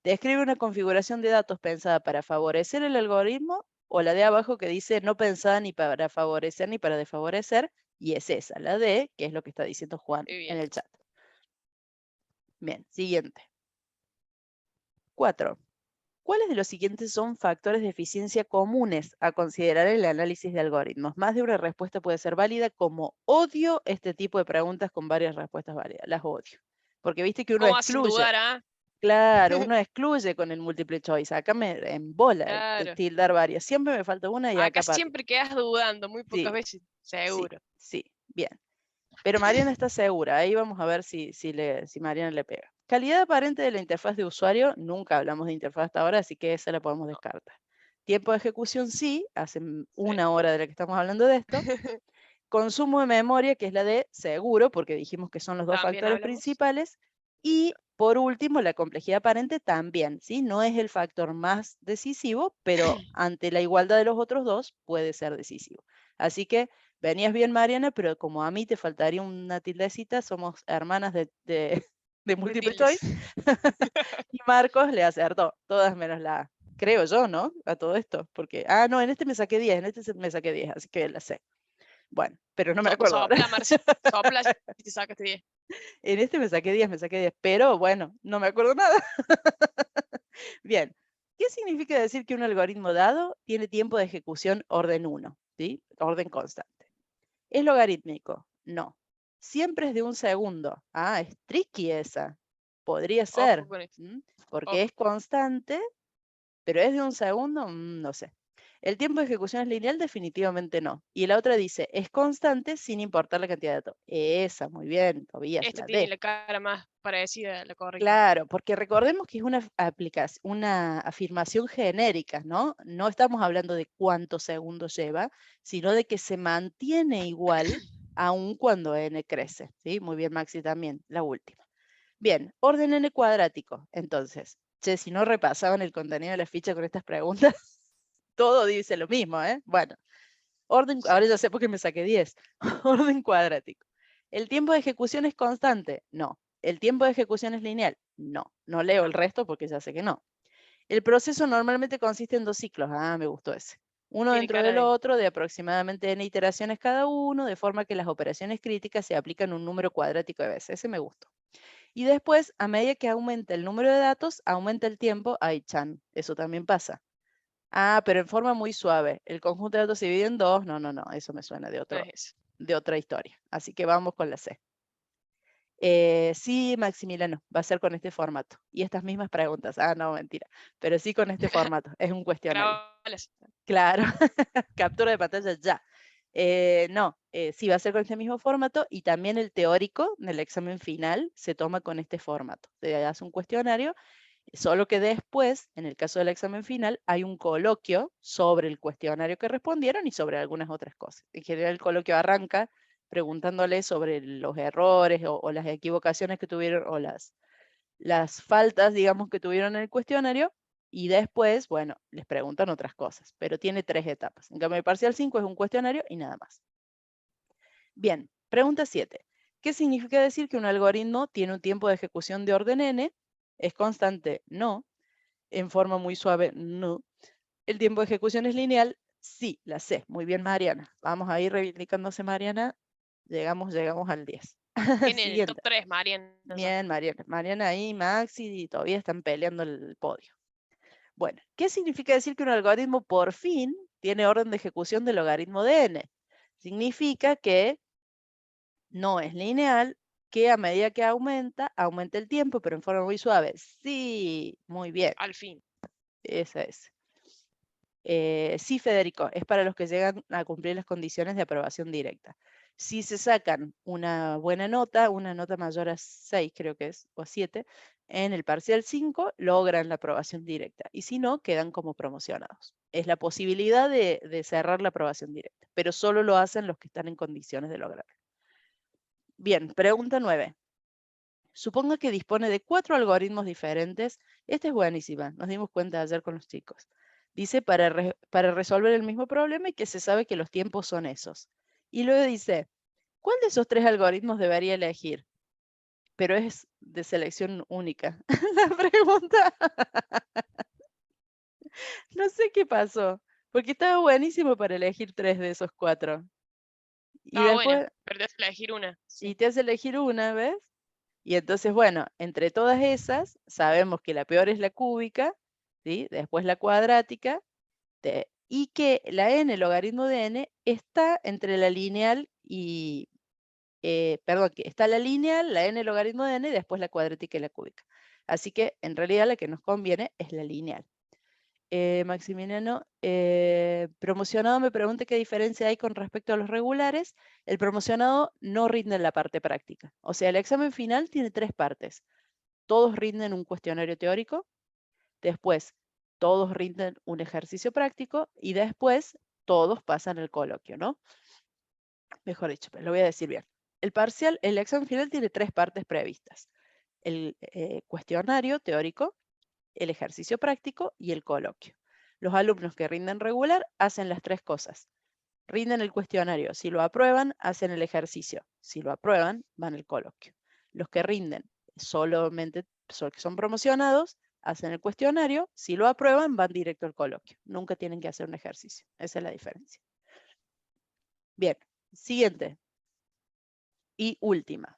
A: Describe una configuración de datos pensada para favorecer el algoritmo o la de abajo que dice no pensada ni para favorecer ni para desfavorecer. Y es esa, la D, que es lo que está diciendo Juan
C: Muy
A: en
C: bien.
A: el chat. Bien, siguiente. 4. ¿Cuáles de los siguientes son factores de eficiencia comunes a considerar en el análisis de algoritmos? Más de una respuesta puede ser válida, como odio este tipo de preguntas con varias respuestas válidas. Las odio. Porque viste que uno
C: ¿Cómo hacen
A: excluye.
C: dudar, ah?
A: Claro, uno excluye con el multiple choice. Acá me embola
C: Claro.
A: tildar varias. Siempre me falta una y
C: Acá
A: acá pasa.
C: siempre quedas dudando, muy pocas
A: Sí,
C: veces,
A: sí,
C: seguro.
A: sí, bien. Pero Mariana está segura. Ahí vamos a ver si Mariana le pega. Calidad aparente de la interfaz de usuario. Nunca hablamos de interfaz hasta ahora, así que esa la podemos descartar. Tiempo de ejecución sí. Hace una hora de la que estamos hablando de esto. Consumo de memoria, que es la de seguro, porque dijimos que son los dos
C: También
A: factores
C: hablamos.
A: principales. Y por último, la complejidad aparente también, ¿sí? No es el factor más decisivo, pero ante la igualdad de los otros dos puede ser decisivo. Así que venías bien, Mariana, pero como a mí te faltaría una tildecita, somos hermanas de multiple
C: tildes.
A: choice. Y Marcos le acertó, todas menos la A. Creo yo, ¿no? A todo esto, porque, no, en este me saqué 10, en este me saqué 10, así que la sé. Bueno, pero no me acuerdo ahora.
C: Sopla, Marci. Sopla y te sacaste 10.
A: En este me saqué 10, pero bueno, no me acuerdo nada. Bien, ¿qué significa decir que un algoritmo dado tiene tiempo de ejecución orden 1? ¿Sí? Orden constante. ¿Es logarítmico? No. Siempre es de un segundo. Es tricky esa. Podría ser,
C: Ojo con esto.
A: porque
C: Ojo.
A: es constante, pero es de un segundo, no sé. El tiempo de ejecución es lineal, definitivamente no. Y la otra dice, es constante sin importar la cantidad de datos. Esa, muy bien, Tobías,
C: Esta
A: la
C: tiene
A: D.
C: la cara más parecida a la correcta.
A: Claro, porque recordemos que es una aplicación, una afirmación genérica, ¿no? No estamos hablando de cuántos segundos lleva, sino de que se mantiene igual aun cuando n crece, ¿sí? Muy bien, Maxi, también, la última. Bien, orden n cuadrático. Entonces, si no repasaban el contenido de la ficha con estas preguntas, todo dice lo mismo, ¿eh? Bueno, ahora ya sé por qué me saqué 10. Orden cuadrático. ¿El tiempo de ejecución es constante? No. ¿El tiempo de ejecución es lineal? No. No leo el resto porque ya sé que no. El proceso normalmente consiste en 2 ciclos. Me gustó ese. Uno
C: Tiene
A: dentro
C: cara
A: del
C: de.
A: otro, de aproximadamente n iteraciones cada uno, de forma que las operaciones críticas se aplican un número cuadrático de veces. Ese me gustó. Y después, a medida que aumenta el número de datos, aumenta el tiempo. Chan, eso también pasa. Pero en forma muy suave. El conjunto de datos se divide en 2. No, eso me suena
C: No es eso.
A: de otra historia. Así que vamos con la C. Sí, Maximiliano, va a ser con este formato. Y estas mismas preguntas. No, mentira. Pero sí con este formato. Es un cuestionario.
C: Grabalas.
A: Claro. Captura de pantalla ya. No, sí va a ser con este mismo formato y también el teórico del examen final se toma con este formato. Se hace un cuestionario, solo que después, en el caso del examen final, hay un coloquio sobre el cuestionario que respondieron y sobre algunas otras cosas. En general, el coloquio arranca preguntándole sobre los errores o las equivocaciones que tuvieron o las faltas, digamos, que tuvieron en el cuestionario. Y después, bueno, les preguntan otras cosas, pero tiene 3 etapas. En cambio, el parcial 5 es un cuestionario y nada más. Bien, pregunta 7. ¿Qué significa decir que un algoritmo tiene un tiempo de ejecución de orden n? ¿Es constante? No. ¿En forma muy suave? No. ¿El tiempo de ejecución es lineal? Sí, la sé. Muy bien, Mariana. Vamos a ir reivindicándose, Mariana. Llegamos al 10.
C: Tiene en el top
A: Siguiente.
C: 3, Mariana.
A: Bien, Mariana. Mariana y Maxi todavía están peleando el podio. Bueno, ¿qué significa decir que un algoritmo por fin tiene orden de ejecución del logaritmo de n? Significa que no es lineal, que a medida que aumenta el tiempo, pero en forma muy suave. Sí, muy bien,
C: Al fin.
A: esa es. Sí, Federico, es para los que llegan a cumplir las condiciones de aprobación directa. Si se sacan una buena nota, una nota mayor a 6 creo que es, o a 7, en el parcial 5 logran la aprobación directa. Y si no, quedan como promocionados. Es la posibilidad de cerrar la aprobación directa, pero solo lo hacen los que están en condiciones de lograrlo. Bien, pregunta 9. Suponga que dispone de 4 algoritmos diferentes. Esta es buenísima, nos dimos cuenta ayer con los chicos. Dice para resolver el mismo problema y que se sabe que los tiempos son esos. Y luego dice, ¿cuál de esos 3 algoritmos debería elegir? Pero es de selección única. La pregunta. No sé qué pasó, porque estaba buenísimo para elegir 3 de esos 4. Y
C: Estaba buena,
A: después,
C: pero te hace elegir una.
A: y
C: Sí.
A: te hace elegir una, ¿ves? Y entonces, bueno, entre todas esas, sabemos que la peor es la cúbica, ¿sí? Después la cuadrática, y que la n, el logaritmo de n, está entre la lineal y, perdón, que está la lineal, la n logaritmo de n, y después la cuadrática y la cúbica. Así que, en realidad, la que nos conviene es la lineal. Maximiliano, promocionado me pregunta qué diferencia hay con respecto a los regulares. El promocionado no rinde en la parte práctica. O sea, el examen final tiene 3 partes. Todos rinden un cuestionario teórico, después todos rinden un ejercicio práctico y después todos pasan el coloquio, ¿no? Mejor dicho, pero lo voy a decir bien. El parcial, el examen final tiene 3 partes previstas. El cuestionario teórico, el ejercicio práctico y el coloquio. Los alumnos que rinden regular hacen las 3 cosas. Rinden el cuestionario. Si lo aprueban, hacen el ejercicio. Si lo aprueban, van al coloquio. Los que rinden solamente, que son promocionados, hacen el cuestionario. Si lo aprueban, van directo al coloquio. Nunca tienen que hacer un ejercicio. Esa es la diferencia. Bien, siguiente y última.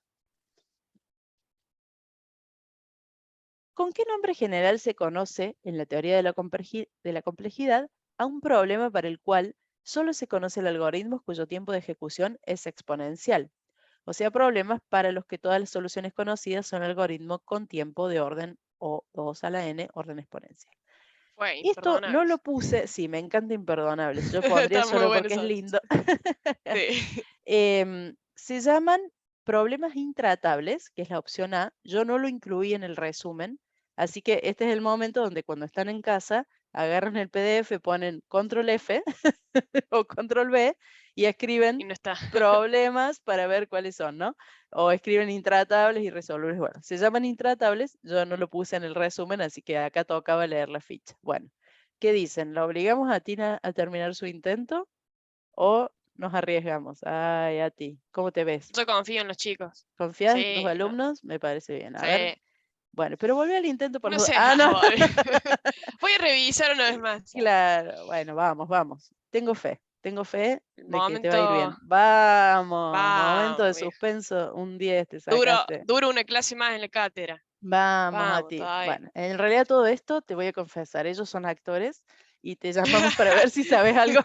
A: ¿Con qué nombre general se conoce en la teoría de la complejidad a un problema para el cual solo se conoce el algoritmo cuyo tiempo de ejecución es exponencial? O sea, problemas para los que todas las soluciones conocidas son algoritmos con tiempo de orden o 2 a la n, orden exponencial.
C: Fue
A: Esto no lo
C: imperdonables.
A: puse, sí, me encanta imperdonables. Yo pondría
C: Está muy
A: solo
C: bueno
A: porque es
C: eso.
A: lindo.
C: Sí.
A: Se llaman problemas intratables, que es la opción A. Yo no lo incluí en el resumen, así que este es el momento donde cuando están en casa, agarran el PDF, ponen control F o control B y escriben
C: Y no está.
A: problemas para ver cuáles son, ¿no? O escriben intratables y resolubles. Bueno, se llaman intratables, yo no lo puse en el resumen, así que acá tocaba leer la ficha. Bueno, ¿qué dicen? ¿La obligamos a Tina a terminar su intento o nos arriesgamos? Ay, a ti, ¿cómo te ves?
C: Yo confío en los chicos.
A: ¿Confías en tus
C: Sí, no.
A: alumnos? Me parece bien. A ver,
C: Sí.
A: bueno, pero volví al intento por
C: No
A: las dudas.
C: sé.
A: Ah, no.
C: Voy a revisar una vez más.
A: Claro, bueno, vamos, vamos. Tengo fe
C: El
A: de que te va a ir
C: momento.
A: bien. Vamos, momento de
C: Vamos, viejo.
A: suspenso, un 10 te
C: Duro,
A: sacaste.
C: duro una clase más en la cátedra.
A: Vamos a
C: Vamos,
A: ti.
C: todavía.
A: Bueno, en realidad todo esto, te voy a confesar, ellos son actores y te llamamos para ver si sabes algo.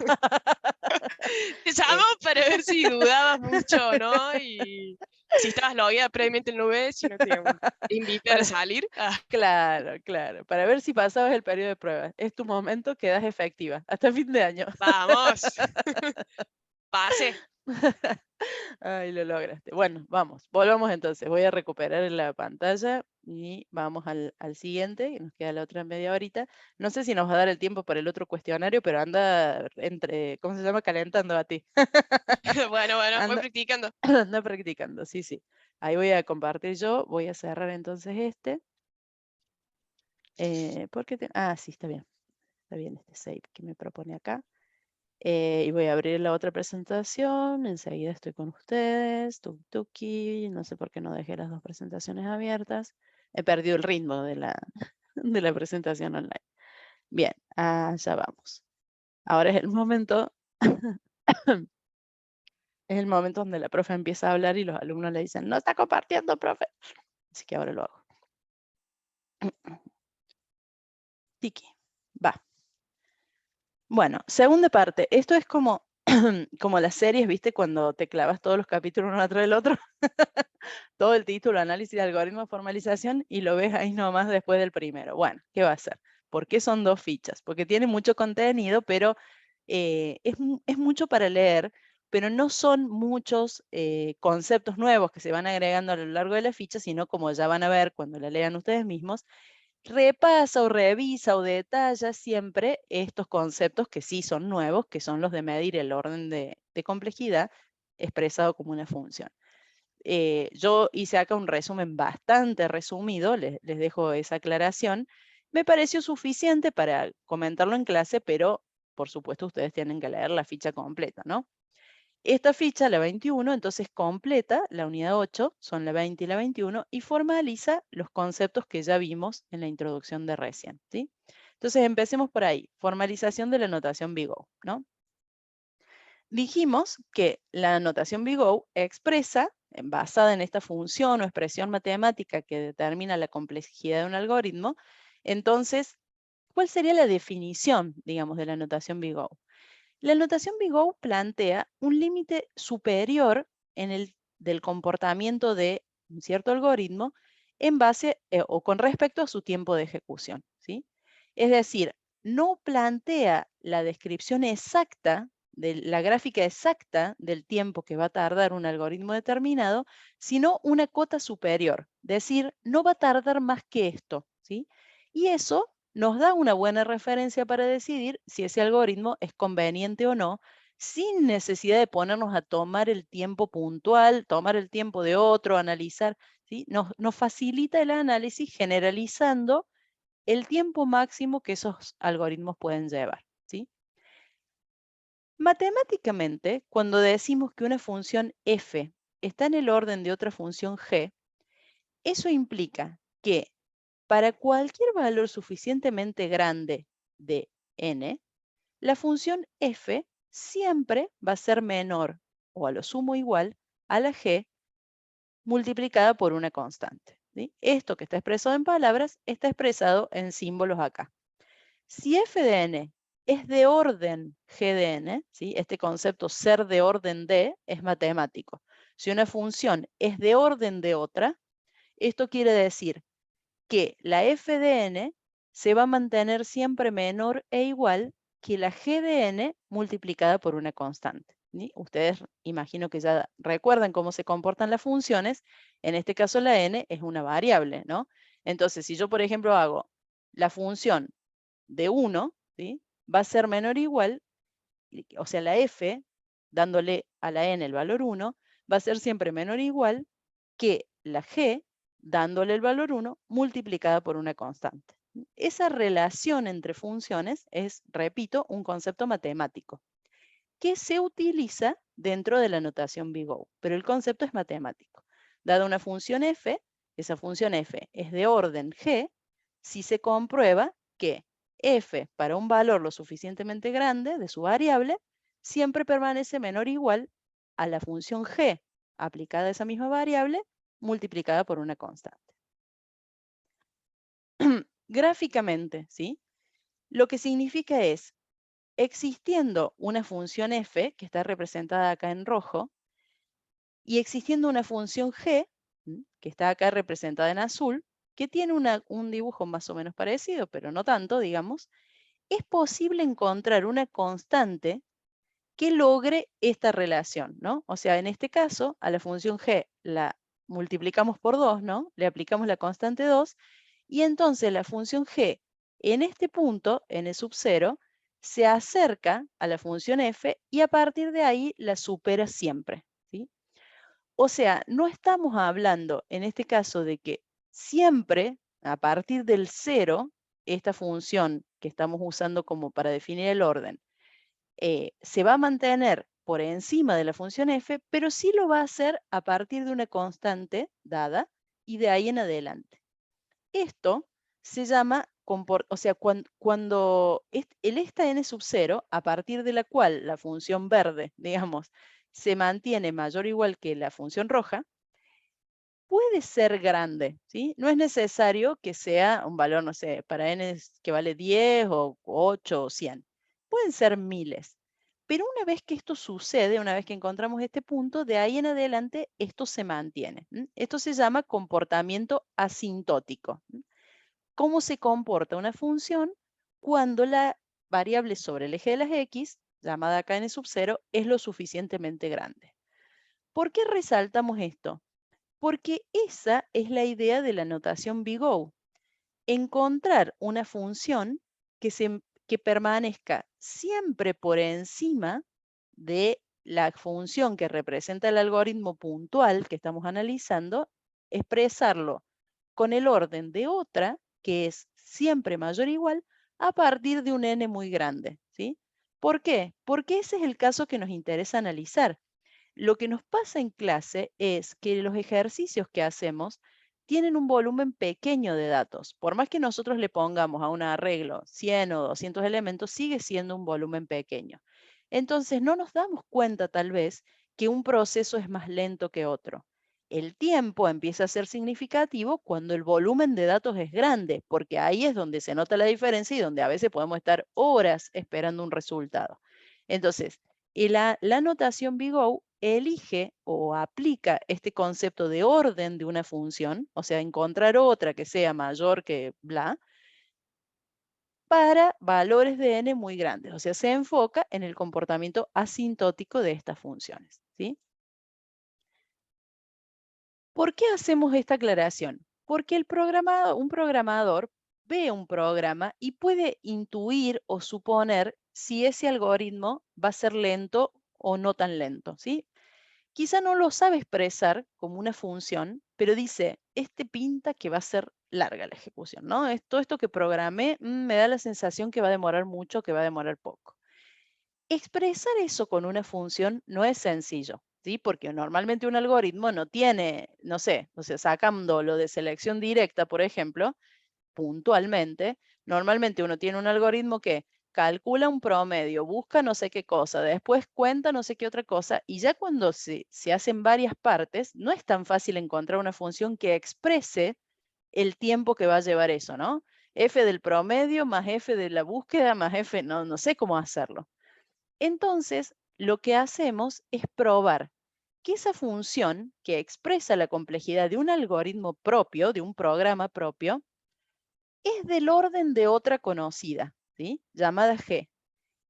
C: Te
A: Eh,
C: llamamos para ver si dudabas mucho, ¿no? Y si estabas logueada previamente en Nube, si no te íbamos a invitar a
A: para,
C: salir. Ah,
A: claro, claro, para ver si pasabas el periodo de prueba. Es tu momento, quedas efectiva hasta fin de año.
C: vamos. Pase.
A: Ay, lo lograste. Bueno, vamos, volvamos entonces. Voy a recuperar la pantalla y vamos al siguiente, que nos queda la otra media horita. No sé si nos va a dar el tiempo para el otro cuestionario, pero anda entre, ¿cómo se llama? Calentando a ti.
C: Bueno, voy
A: Anda,
C: practicando.
A: anda practicando, sí, sí. Ahí voy a compartir yo, voy a cerrar entonces este. Sí, está bien este save que me propone acá. Y voy a abrir la otra presentación. Enseguida estoy con ustedes. Tuki. No sé por qué no dejé las 2 presentaciones abiertas. He perdido el ritmo de la, de la presentación online. Bien, allá vamos. Ahora es el momento. Es el momento donde la profe empieza a hablar y los alumnos le dicen, no está compartiendo, profe. Así que ahora lo hago. Tiki. Va. Bueno, segunda parte. Esto es como como las series, ¿viste? Cuando te clavas todos los capítulos uno atrás del otro, todo el título, análisis de algoritmo de formalización, y lo ves ahí nomás después del primero. Bueno, ¿qué va a hacer? ¿Por qué son 2 fichas? Porque tiene mucho contenido, pero es mucho para leer, pero no son muchos conceptos nuevos que se van agregando a lo largo de la ficha, sino como ya van a ver cuando la lean ustedes mismos, repasa o revisa o detalla siempre estos conceptos que sí son nuevos, que son los de medir el orden de complejidad expresado como una función. Yo hice acá un resumen bastante resumido, les dejo esa aclaración. Me pareció suficiente para comentarlo en clase, pero por supuesto ustedes tienen que leer la ficha completa, ¿no? Esta ficha, la 21, entonces completa la unidad 8, son la 20 y la 21, y formaliza los conceptos que ya vimos en la introducción de recién, ¿sí? Entonces empecemos por ahí, formalización de la notación Big O, ¿no? Dijimos que la notación Big O expresa, basada en esta función o expresión matemática que determina la complejidad de un algoritmo, entonces, ¿cuál sería la definición, digamos, de la notación Big O? La notación Big O plantea un límite superior del comportamiento de un cierto algoritmo en base o con respecto a su tiempo de ejecución, ¿sí? Es decir, no plantea la descripción exacta, de la gráfica exacta del tiempo que va a tardar un algoritmo determinado, sino una cota superior, es decir, no va a tardar más que esto, ¿sí? Y eso nos da una buena referencia para decidir si ese algoritmo es conveniente o no, sin necesidad de ponernos a tomar el tiempo puntual, tomar el tiempo de otro, analizar, ¿sí? Nos facilita el análisis generalizando el tiempo máximo que esos algoritmos pueden llevar, ¿sí? Matemáticamente, cuando decimos que una función f está en el orden de otra función g, eso implica que para cualquier valor suficientemente grande de n, la función f siempre va a ser menor o a lo sumo igual a la g multiplicada por una constante, ¿sí? Esto que está expresado en palabras está expresado en símbolos acá. Si f de n es de orden g de n, ¿sí? Este concepto ser de orden de es matemático. Si una función es de orden de otra, esto quiere decir que la f de n se va a mantener siempre menor e igual que la g de n multiplicada por una constante, ¿sí? Ustedes imagino que ya recuerdan cómo se comportan las funciones. En este caso la n es una variable, ¿no? Entonces, si yo, por ejemplo, hago la función de 1, ¿sí? Va a ser menor o igual, o sea, la f, dándole a la n el valor 1, va a ser siempre menor o igual que la g, dándole el valor 1, multiplicada por una constante. Esa relación entre funciones es, repito, un concepto matemático que se utiliza dentro de la notación Big O, pero el concepto es matemático. Dada una función f, esa función f es de orden g, si se comprueba que f para un valor lo suficientemente grande de su variable siempre permanece menor o igual a la función g aplicada a esa misma variable multiplicada por una constante. Gráficamente, ¿sí? Lo que significa es, existiendo una función f, que está representada acá en rojo, y existiendo una función g, que está acá representada en azul, que tiene un dibujo más o menos parecido, pero no tanto, digamos, es posible encontrar una constante que logre esta relación, ¿no? O sea, en este caso, a la función g la multiplicamos por 2, ¿no? Le aplicamos la constante 2, y entonces la función g en este punto, n sub 0, se acerca a la función f y a partir de ahí la supera siempre, ¿sí? O sea, no estamos hablando en este caso de que siempre, a partir del 0, esta función que estamos usando como para definir el orden, se va a mantener por encima de la función f, pero sí lo va a hacer a partir de una constante dada y de ahí en adelante. Esto se llama, o sea, cuando esta n sub 0, a partir de la cual la función verde, digamos, se mantiene mayor o igual que la función roja, puede ser grande, ¿sí? No es necesario que sea un valor, no sé, para n que vale 10 o 8 o 100. Pueden ser miles. Pero una vez que esto sucede, una vez que encontramos este punto, de ahí en adelante esto se mantiene. Esto se llama comportamiento asintótico. ¿Cómo se comporta una función cuando la variable sobre el eje de las x, llamada acá n sub 0, es lo suficientemente grande? ¿Por qué resaltamos esto? Porque esa es la idea de la notación big O. Encontrar una función que permanezca siempre por encima de la función que representa el algoritmo puntual que estamos analizando, expresarlo con el orden de otra, que es siempre mayor o igual, a partir de un n muy grande, ¿sí? ¿Por qué? Porque ese es el caso que nos interesa analizar. Lo que nos pasa en clase es que los ejercicios que hacemos tienen un volumen pequeño de datos. Por más que nosotros le pongamos a un arreglo 100 o 200 elementos, sigue siendo un volumen pequeño. Entonces, no nos damos cuenta tal vez que un proceso es más lento que otro. El tiempo empieza a ser significativo cuando el volumen de datos es grande, porque ahí es donde se nota la diferencia y donde a veces podemos estar horas esperando un resultado. Entonces, la notación big O elige o aplica este concepto de orden de una función, o sea, encontrar otra que sea mayor que bla, para valores de n muy grandes. O sea, se enfoca en el comportamiento asintótico de estas funciones, ¿sí? ¿Por qué hacemos esta aclaración? Porque un programador ve un programa y puede intuir o suponer si ese algoritmo va a ser lento o no tan lento, ¿sí? Quizá no lo sabe expresar como una función, pero dice, este pinta que va a ser larga la ejecución, ¿no? Todo esto que programé me da la sensación que va a demorar mucho, que va a demorar poco. Expresar eso con una función no es sencillo, ¿sí? Porque normalmente un algoritmo no tiene, no sé, o sea, sacando lo de selección directa, por ejemplo, puntualmente, normalmente uno tiene un algoritmo que calcula un promedio, busca no sé qué cosa, después cuenta no sé qué otra cosa, y ya cuando se hacen varias partes, no es tan fácil encontrar una función que exprese el tiempo que va a llevar eso, ¿no? F del promedio más F de la búsqueda más F, no sé cómo hacerlo. Entonces, lo que hacemos es probar que esa función que expresa la complejidad de un algoritmo propio, de un programa propio, es del orden de otra conocida, ¿sí? Llamada G.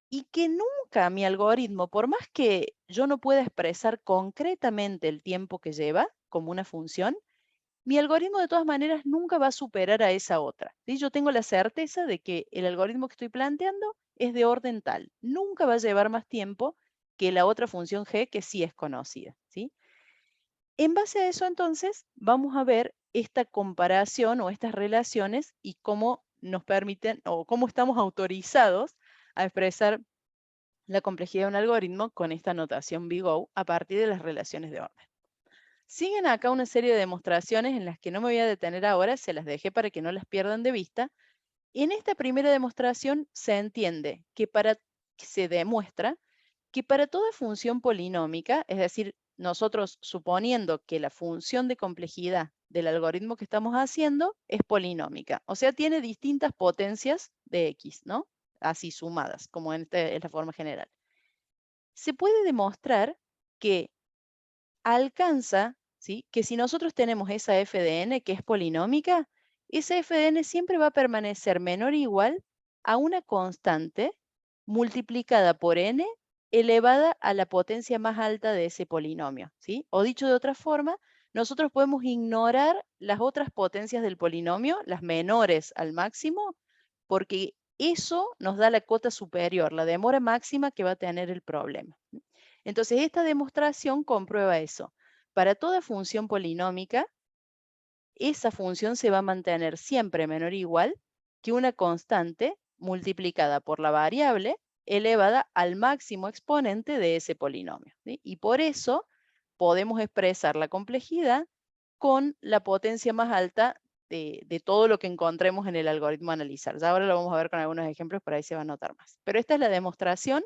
A: Y que nunca mi algoritmo, por más que yo no pueda expresar concretamente el tiempo que lleva como una función, mi algoritmo de todas maneras nunca va a superar a esa otra, ¿sí? Yo tengo la certeza de que el algoritmo que estoy planteando es de orden tal. Nunca va a llevar más tiempo que la otra función G que sí es conocida, ¿sí? En base a eso, entonces, vamos a ver esta comparación o estas relaciones y cómo nos permiten o cómo estamos autorizados a expresar la complejidad de un algoritmo con esta notación big O a partir de las relaciones de orden. Siguen acá una serie de demostraciones en las que no me voy a detener ahora, se las dejé para que no las pierdan de vista. En esta primera demostración se entiende que se demuestra que para toda función polinómica, es decir, nosotros suponiendo que la función de complejidad del algoritmo que estamos haciendo es polinómica, o sea, tiene distintas potencias de x, ¿no? Así sumadas, como en la forma general. Se puede demostrar que alcanza, ¿sí? Que si nosotros tenemos esa f de n que es polinómica, esa f de n siempre va a permanecer menor o igual a una constante multiplicada por n elevada a la potencia más alta de ese polinomio, ¿sí? O dicho de otra forma, nosotros podemos ignorar las otras potencias del polinomio, las menores al máximo, porque eso nos da la cota superior, la demora máxima que va a tener el problema. Entonces, esta demostración comprueba eso. Para toda función polinómica, esa función se va a mantener siempre menor o igual que una constante multiplicada por la variable elevada al máximo exponente de ese polinomio, ¿sí? Y por eso podemos expresar la complejidad con la potencia más alta de todo lo que encontremos en el algoritmo a analizar. Ya ahora lo vamos a ver con algunos ejemplos, por ahí se va a notar más. Pero esta es la demostración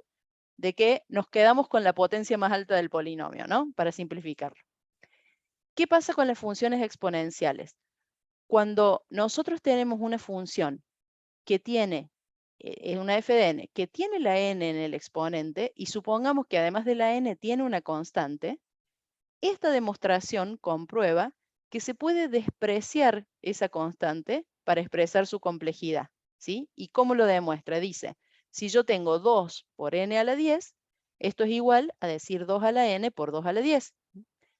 A: de que nos quedamos con la potencia más alta del polinomio, ¿no? Para simplificarlo. ¿Qué pasa con las funciones exponenciales? Cuando nosotros tenemos una función que tiene es una f de n que tiene la n en el exponente y supongamos que además de la n tiene una constante, esta demostración comprueba que se puede despreciar esa constante para expresar su complejidad, ¿sí? ¿Y cómo lo demuestra? Dice, si yo tengo 2 por n a la 10, esto es igual a decir 2 a la n por 2 a la 10.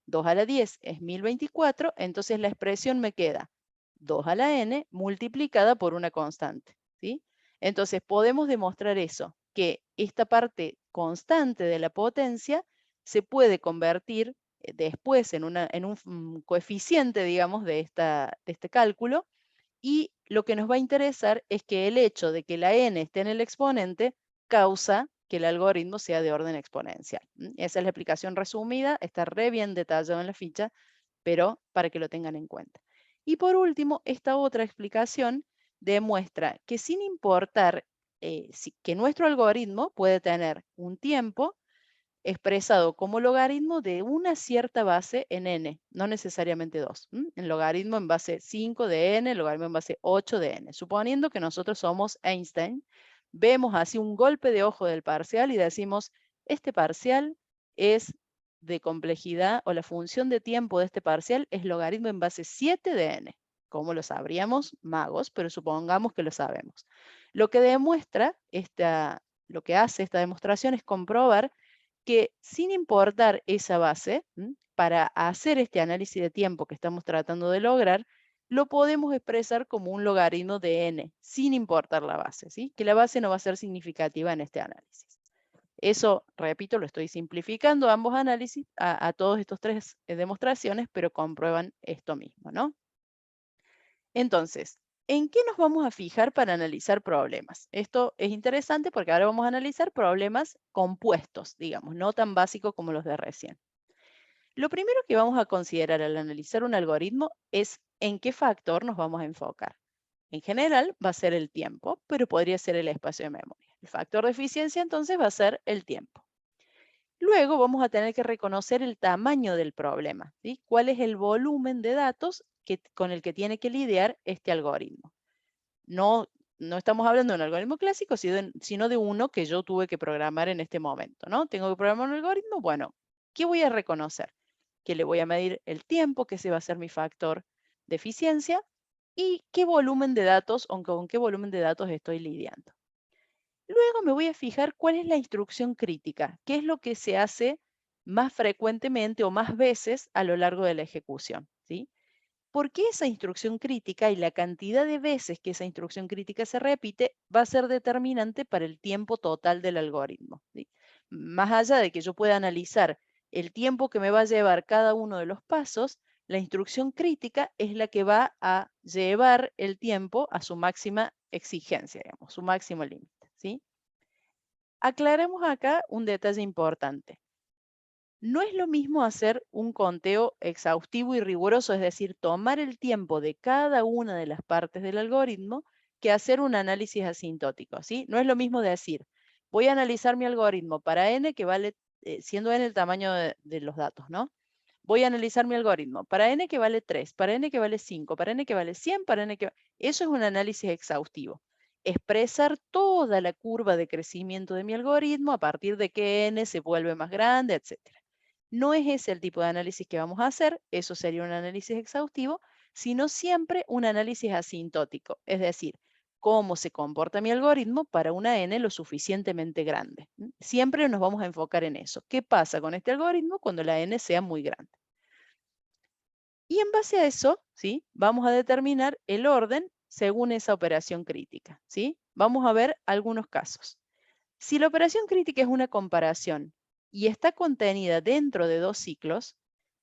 A: 2 a la 10 es 1024, entonces la expresión me queda 2 a la n multiplicada por una constante, ¿sí? Entonces podemos demostrar eso, que esta parte constante de la potencia se puede convertir después en un coeficiente, digamos, de este cálculo, y lo que nos va a interesar es que el hecho de que la n esté en el exponente causa que el algoritmo sea de orden exponencial. Esa es la explicación resumida, está re bien detallado en la ficha, pero para que lo tengan en cuenta. Y por último, esta otra explicación demuestra que sin importar que nuestro algoritmo puede tener un tiempo expresado como logaritmo de una cierta base en n, no necesariamente 2. El logaritmo en base 5 de n, el logaritmo en base 8 de n. Suponiendo que nosotros somos Einstein, vemos así un golpe de ojo del parcial y decimos, este parcial es de complejidad, o la función de tiempo de este parcial es logaritmo en base 7 de n. ¿Cómo lo sabríamos? Magos, pero supongamos que lo sabemos. Lo que demuestra lo que hace esta demostración es comprobar que sin importar esa base, para hacer este análisis de tiempo que estamos tratando de lograr, lo podemos expresar como un logaritmo de n, sin importar la base, ¿sí? Que la base no va a ser significativa en este análisis. Eso, repito, lo estoy simplificando ambos análisis a todos estos tres demostraciones, pero comprueban esto mismo, ¿no? Entonces, ¿en qué nos vamos a fijar para analizar problemas? Esto es interesante porque ahora vamos a analizar problemas compuestos, digamos, no tan básicos como los de recién. Lo primero que vamos a considerar al analizar un algoritmo es en qué factor nos vamos a enfocar. En general va a ser el tiempo, pero podría ser el espacio de memoria. El factor de eficiencia entonces va a ser el tiempo. Luego vamos a tener que reconocer el tamaño del problema, ¿sí? ¿Cuál es el volumen de datos con el que tiene que lidiar este algoritmo? No, no estamos hablando de un algoritmo clásico, sino de uno que yo tuve que programar en este momento, ¿no? Tengo que programar un algoritmo, bueno, ¿qué voy a reconocer? Que le voy a medir el tiempo, que ese va a ser mi factor de eficiencia, y qué volumen de datos, o con qué volumen de datos estoy lidiando. Luego me voy a fijar cuál es la instrucción crítica, qué es lo que se hace más frecuentemente o más veces a lo largo de la ejecución, ¿sí? Porque esa instrucción crítica y la cantidad de veces que esa instrucción crítica se repite va a ser determinante para el tiempo total del algoritmo, ¿sí? Más allá de que yo pueda analizar el tiempo que me va a llevar cada uno de los pasos, la instrucción crítica es la que va a llevar el tiempo a su máxima exigencia, digamos, su máximo límite, ¿sí? Aclaremos acá un detalle importante. No es lo mismo hacer un conteo exhaustivo y riguroso, es decir, tomar el tiempo de cada una de las partes del algoritmo, que hacer un análisis asintótico, ¿sí? No es lo mismo decir, voy a analizar mi algoritmo para n que vale, siendo n el tamaño de los datos, ¿no? Voy a analizar mi algoritmo para n que vale 3, para n que vale 5, para n que vale 100, para n que... Eso es un análisis exhaustivo. Expresar toda la curva de crecimiento de mi algoritmo a partir de que n se vuelve más grande, etc. No es ese el tipo de análisis que vamos a hacer, eso sería un análisis exhaustivo, sino siempre un análisis asintótico, es decir, cómo se comporta mi algoritmo para una n lo suficientemente grande. Siempre nos vamos a enfocar en eso. ¿Qué pasa con este algoritmo cuando la n sea muy grande? Y en base a eso, ¿sí? Vamos a determinar el orden según esa operación crítica, ¿sí? Vamos a ver algunos casos. Si la operación crítica es una comparación y está contenida dentro de dos ciclos,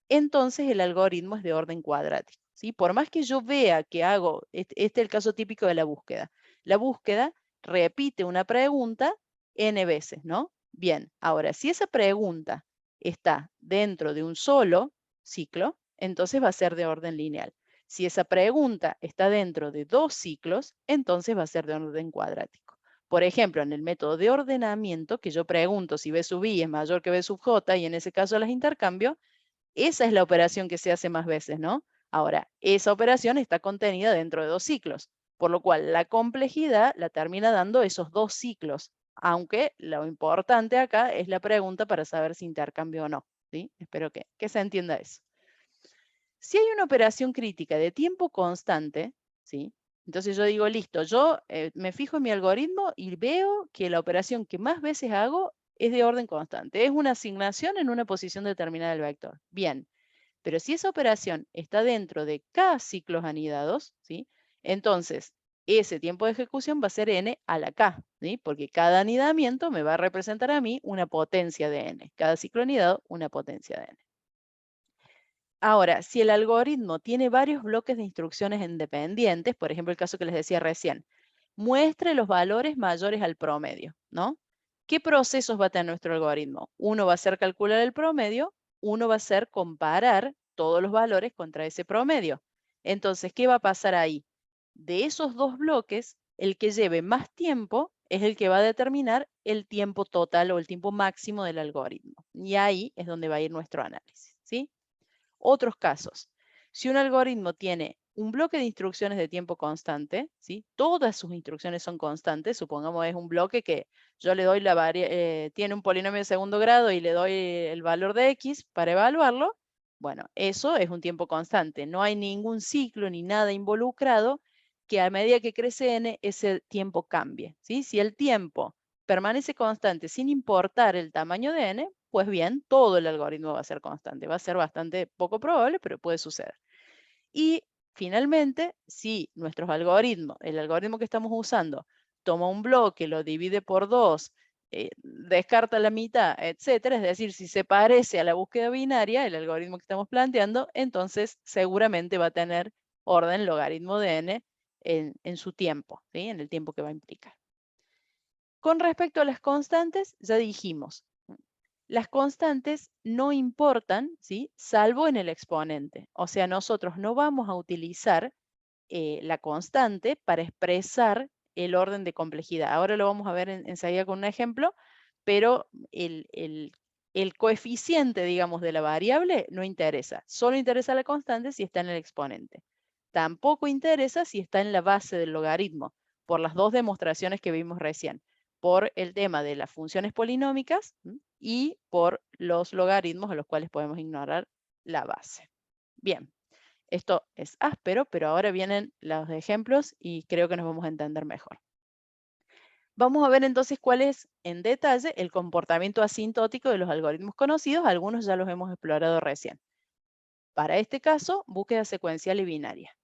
A: entonces el algoritmo es de orden cuadrático, ¿sí? Por más que yo vea que hago, este es el caso típico de la búsqueda. La búsqueda repite una pregunta n veces, ¿no? Bien, ahora, si esa pregunta está dentro de un solo ciclo, entonces va a ser de orden lineal. Si esa pregunta está dentro de dos ciclos, entonces va a ser de orden cuadrático. Por ejemplo, en el método de ordenamiento, que yo pregunto si B sub I es mayor que B sub J y en ese caso las intercambio, esa es la operación que se hace más veces, ¿no? Ahora, esa operación está contenida dentro de dos ciclos. Por lo cual, la complejidad la termina dando esos 2 ciclos, aunque lo importante acá es la pregunta para saber si intercambio o no, ¿sí? Espero que se entienda eso. Si hay una operación crítica de tiempo constante, ¿sí? Entonces yo digo, listo, yo me fijo en mi algoritmo y veo que la operación que más veces hago es de orden constante. Es una asignación en una posición determinada del vector. Bien, pero si esa operación está dentro de k ciclos anidados, ¿sí? Entonces ese tiempo de ejecución va a ser n a la k, ¿sí? Porque cada anidamiento me va a representar a mí una potencia de n. Cada ciclo anidado, una potencia de n. Ahora, si el algoritmo tiene varios bloques de instrucciones independientes, por ejemplo, el caso que les decía recién, muestre los valores mayores al promedio, ¿no? ¿Qué procesos va a tener nuestro algoritmo? Uno va a ser calcular el promedio, uno va a ser comparar todos los valores contra ese promedio. Entonces, ¿qué va a pasar ahí? De esos 2 bloques, el que lleve más tiempo es el que va a determinar el tiempo total o el tiempo máximo del algoritmo. Y ahí es donde va a ir nuestro análisis, ¿sí? Otros casos, si un algoritmo tiene un bloque de instrucciones de tiempo constante, ¿sí? Todas sus instrucciones son constantes, supongamos es un bloque que yo le doy tiene un polinomio de segundo grado y le doy el valor de x para evaluarlo, bueno, eso es un tiempo constante, no hay ningún ciclo ni nada involucrado que a medida que crece n, ese tiempo cambie, ¿sí? Si el tiempo permanece constante sin importar el tamaño de n, pues bien, todo el algoritmo va a ser constante. Va a ser bastante poco probable, pero puede suceder. Y finalmente, si nuestros algoritmos, el algoritmo que estamos usando, toma un bloque, lo divide por 2, descarta la mitad, etcétera, es decir, si se parece a la búsqueda binaria, el algoritmo que estamos planteando, entonces seguramente va a tener orden logaritmo de n en su tiempo, ¿sí? En el tiempo que va a implicar. Con respecto a las constantes, ya dijimos, las constantes no importan, ¿sí? Salvo en el exponente. O sea, nosotros no vamos a utilizar la constante para expresar el orden de complejidad. Ahora lo vamos a ver enseguida con un ejemplo, pero el coeficiente, digamos, de la variable no interesa. Solo interesa la constante si está en el exponente. Tampoco interesa si está en la base del logaritmo, por las 2 demostraciones que vimos recién, por el tema de las funciones polinómicas y por los logaritmos a los cuales podemos ignorar la base. Bien, esto es áspero, pero ahora vienen los ejemplos y creo que nos vamos a entender mejor. Vamos a ver entonces cuál es en detalle el comportamiento asintótico de los algoritmos conocidos. Algunos ya los hemos explorado recién. Para este caso, búsqueda secuencial y binaria.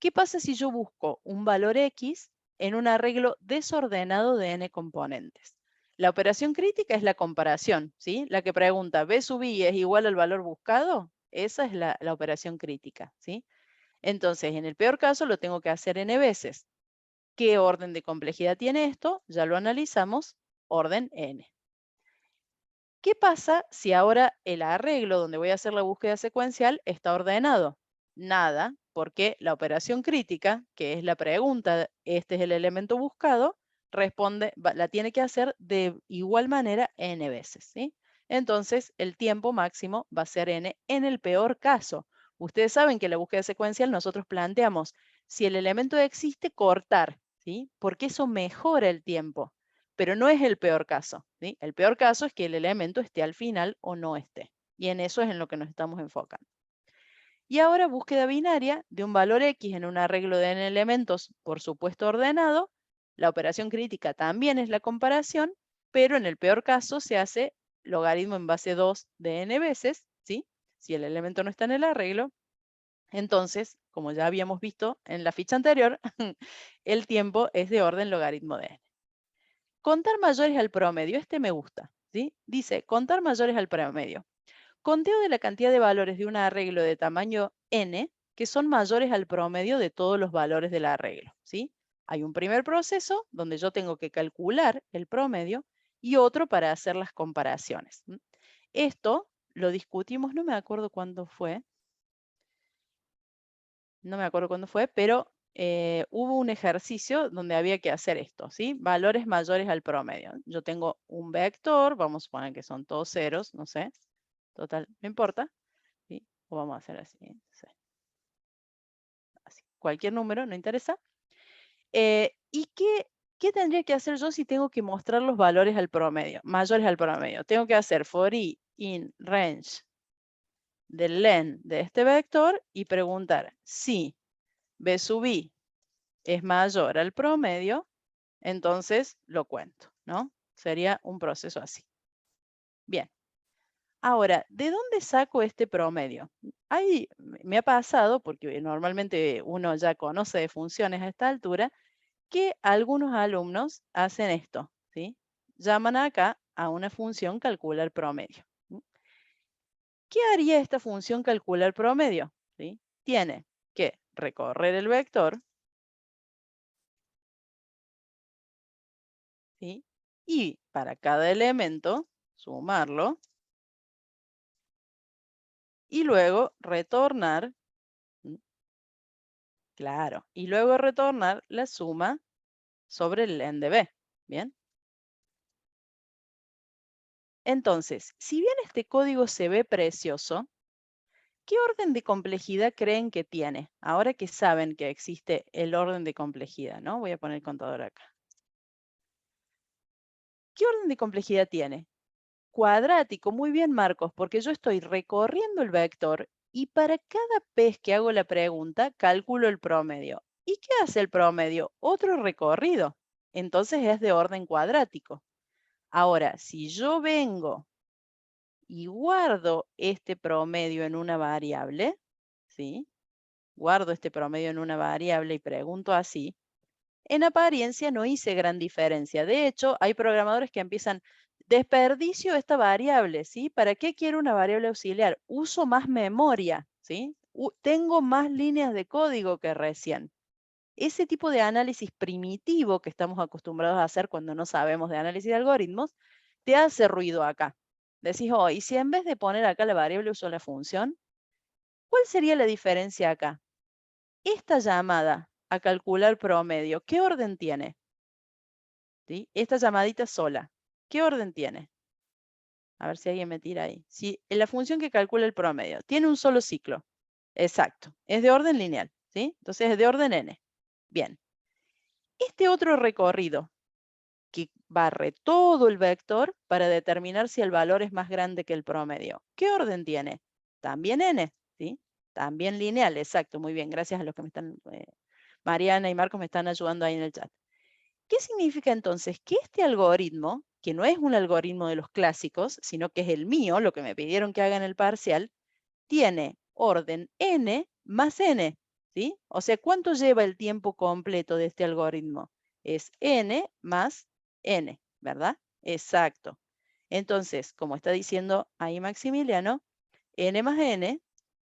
A: ¿Qué pasa si yo busco un valor x en un arreglo desordenado de n componentes? La operación crítica es la comparación, ¿sí? La que pregunta, ¿b sub i es igual al valor buscado? Esa es la operación crítica, ¿sí? Entonces, en el peor caso lo tengo que hacer n veces. ¿Qué orden de complejidad tiene esto? Ya lo analizamos, orden n. ¿Qué pasa si ahora el arreglo donde voy a hacer la búsqueda secuencial está ordenado? Nada, porque la operación crítica, que es la pregunta, este es el elemento buscado, la tiene que hacer de igual manera n veces, ¿sí? Entonces, el tiempo máximo va a ser n en el peor caso. Ustedes saben que en la búsqueda secuencial nosotros planteamos, si el elemento existe, cortar, ¿sí? Porque eso mejora el tiempo. Pero no es el peor caso, ¿sí? El peor caso es que el elemento esté al final o no esté. Y en eso es en lo que nos estamos enfocando. Y ahora búsqueda binaria de un valor x en un arreglo de n elementos, por supuesto ordenado. La operación crítica también es la comparación, pero en el peor caso se hace logaritmo en base 2 de n veces, ¿sí? Si el elemento no está en el arreglo. Entonces, como ya habíamos visto en la ficha anterior, el tiempo es de orden logaritmo de n. Contar mayores al promedio, este me gusta, ¿sí? Dice, contar mayores al promedio. Conteo de la cantidad de valores de un arreglo de tamaño n que son mayores al promedio de todos los valores del arreglo, ¿sí? Hay un primer proceso donde yo tengo que calcular el promedio y otro para hacer las comparaciones. Esto lo discutimos, no me acuerdo cuándo fue, pero hubo un ejercicio donde había que hacer esto, ¿sí? Valores mayores al promedio. Yo tengo un vector, vamos a suponer que son todos ceros, no sé, total, no importa, ¿sí? O vamos a hacer así, no sé. Así, cualquier número, no interesa. ¿Y qué tendría que hacer yo si tengo que mostrar los valores al promedio, mayores al promedio? Tengo que hacer for i in range del len de este vector y preguntar si b sub i es mayor al promedio, entonces lo cuento, ¿no? Sería un proceso así. Bien. Ahora, ¿de dónde saco este promedio? Ahí me ha pasado, porque normalmente uno ya conoce de funciones a esta altura, que algunos alumnos hacen esto, ¿sí? Llaman acá a una función calcular promedio. ¿Qué haría esta función calcular promedio? ¿Sí? Tiene que recorrer el vector, ¿sí? Y para cada elemento, sumarlo, y luego retornar, claro, y luego retornar la suma sobre el len de b, ¿bien? Entonces, si bien este código se ve precioso, ¿qué orden de complejidad creen que tiene? Ahora que saben que existe el orden de complejidad, ¿no? Voy a poner el contador acá. ¿Qué orden de complejidad tiene? Cuadrático, muy bien, Marcos, porque yo estoy recorriendo el vector y para cada vez que hago la pregunta, calculo el promedio. ¿Y qué hace el promedio? Otro recorrido. Entonces es de orden cuadrático. Ahora, si yo vengo y guardo este promedio en una variable, ¿sí? Guardo este promedio en una variable y pregunto así, en apariencia no hice gran diferencia. De hecho, hay programadores que empiezan, desperdicio esta variable, ¿sí? ¿Para qué quiero una variable auxiliar? Uso más memoria, ¿sí? Tengo más líneas de código que recién. Ese tipo de análisis primitivo que estamos acostumbrados a hacer cuando no sabemos de análisis de algoritmos, te hace ruido acá. Decís, oh, ¿y si en vez de poner acá la variable uso la función? ¿Cuál sería la diferencia acá? Esta llamada a calcular promedio, ¿qué orden tiene? ¿Sí? Esta llamadita sola, ¿qué orden tiene? A ver si alguien me tira ahí. Si la función que calcula el promedio tiene un solo ciclo, exacto, es de orden lineal, ¿sí? Entonces es de orden n. Bien. Este otro recorrido que barre todo el vector para determinar si el valor es más grande que el promedio, ¿qué orden tiene? También n, ¿sí? También lineal, exacto, muy bien, gracias a los que me están, Mariana y Marcos me están ayudando ahí en el chat. ¿Qué significa entonces? Que este algoritmo, que no es un algoritmo de los clásicos, sino que es el mío, lo que me pidieron que haga en el parcial, tiene orden n más n, ¿sí? O sea, ¿cuánto lleva el tiempo completo de este algoritmo? Es n más n, ¿verdad? Exacto. Entonces, como está diciendo ahí Maximiliano, n más n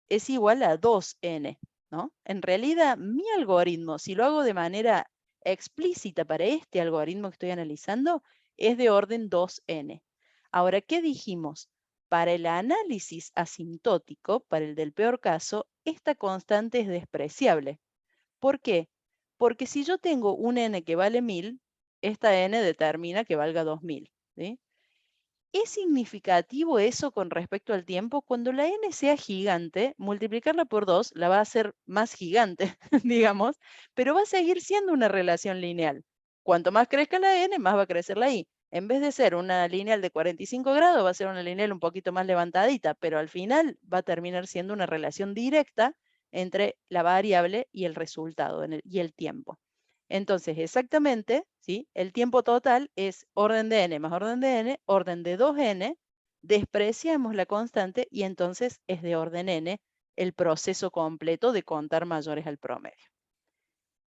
A: es igual a 2n, ¿no? En realidad, mi algoritmo, si lo hago de manera explícita para este algoritmo que estoy analizando, es de orden 2n. Ahora, ¿qué dijimos? Para el análisis asintótico, para el del peor caso, esta constante es despreciable. ¿Por qué? Porque si yo tengo un n que vale 1000, esta n determina que valga 2000, ¿sí? ¿Es significativo eso con respecto al tiempo? Cuando la n sea gigante, multiplicarla por 2 la va a hacer más gigante, digamos, pero va a seguir siendo una relación lineal. Cuanto más crezca la n, más va a crecer la i. En vez de ser una lineal de 45 grados, va a ser una lineal un poquito más levantadita, pero al final va a terminar siendo una relación directa entre la variable y el resultado y el tiempo. Entonces, exactamente, ¿sí? El tiempo total es orden de n más orden de n, orden de 2n, despreciamos la constante y entonces es de orden n el proceso completo de contar mayores al promedio.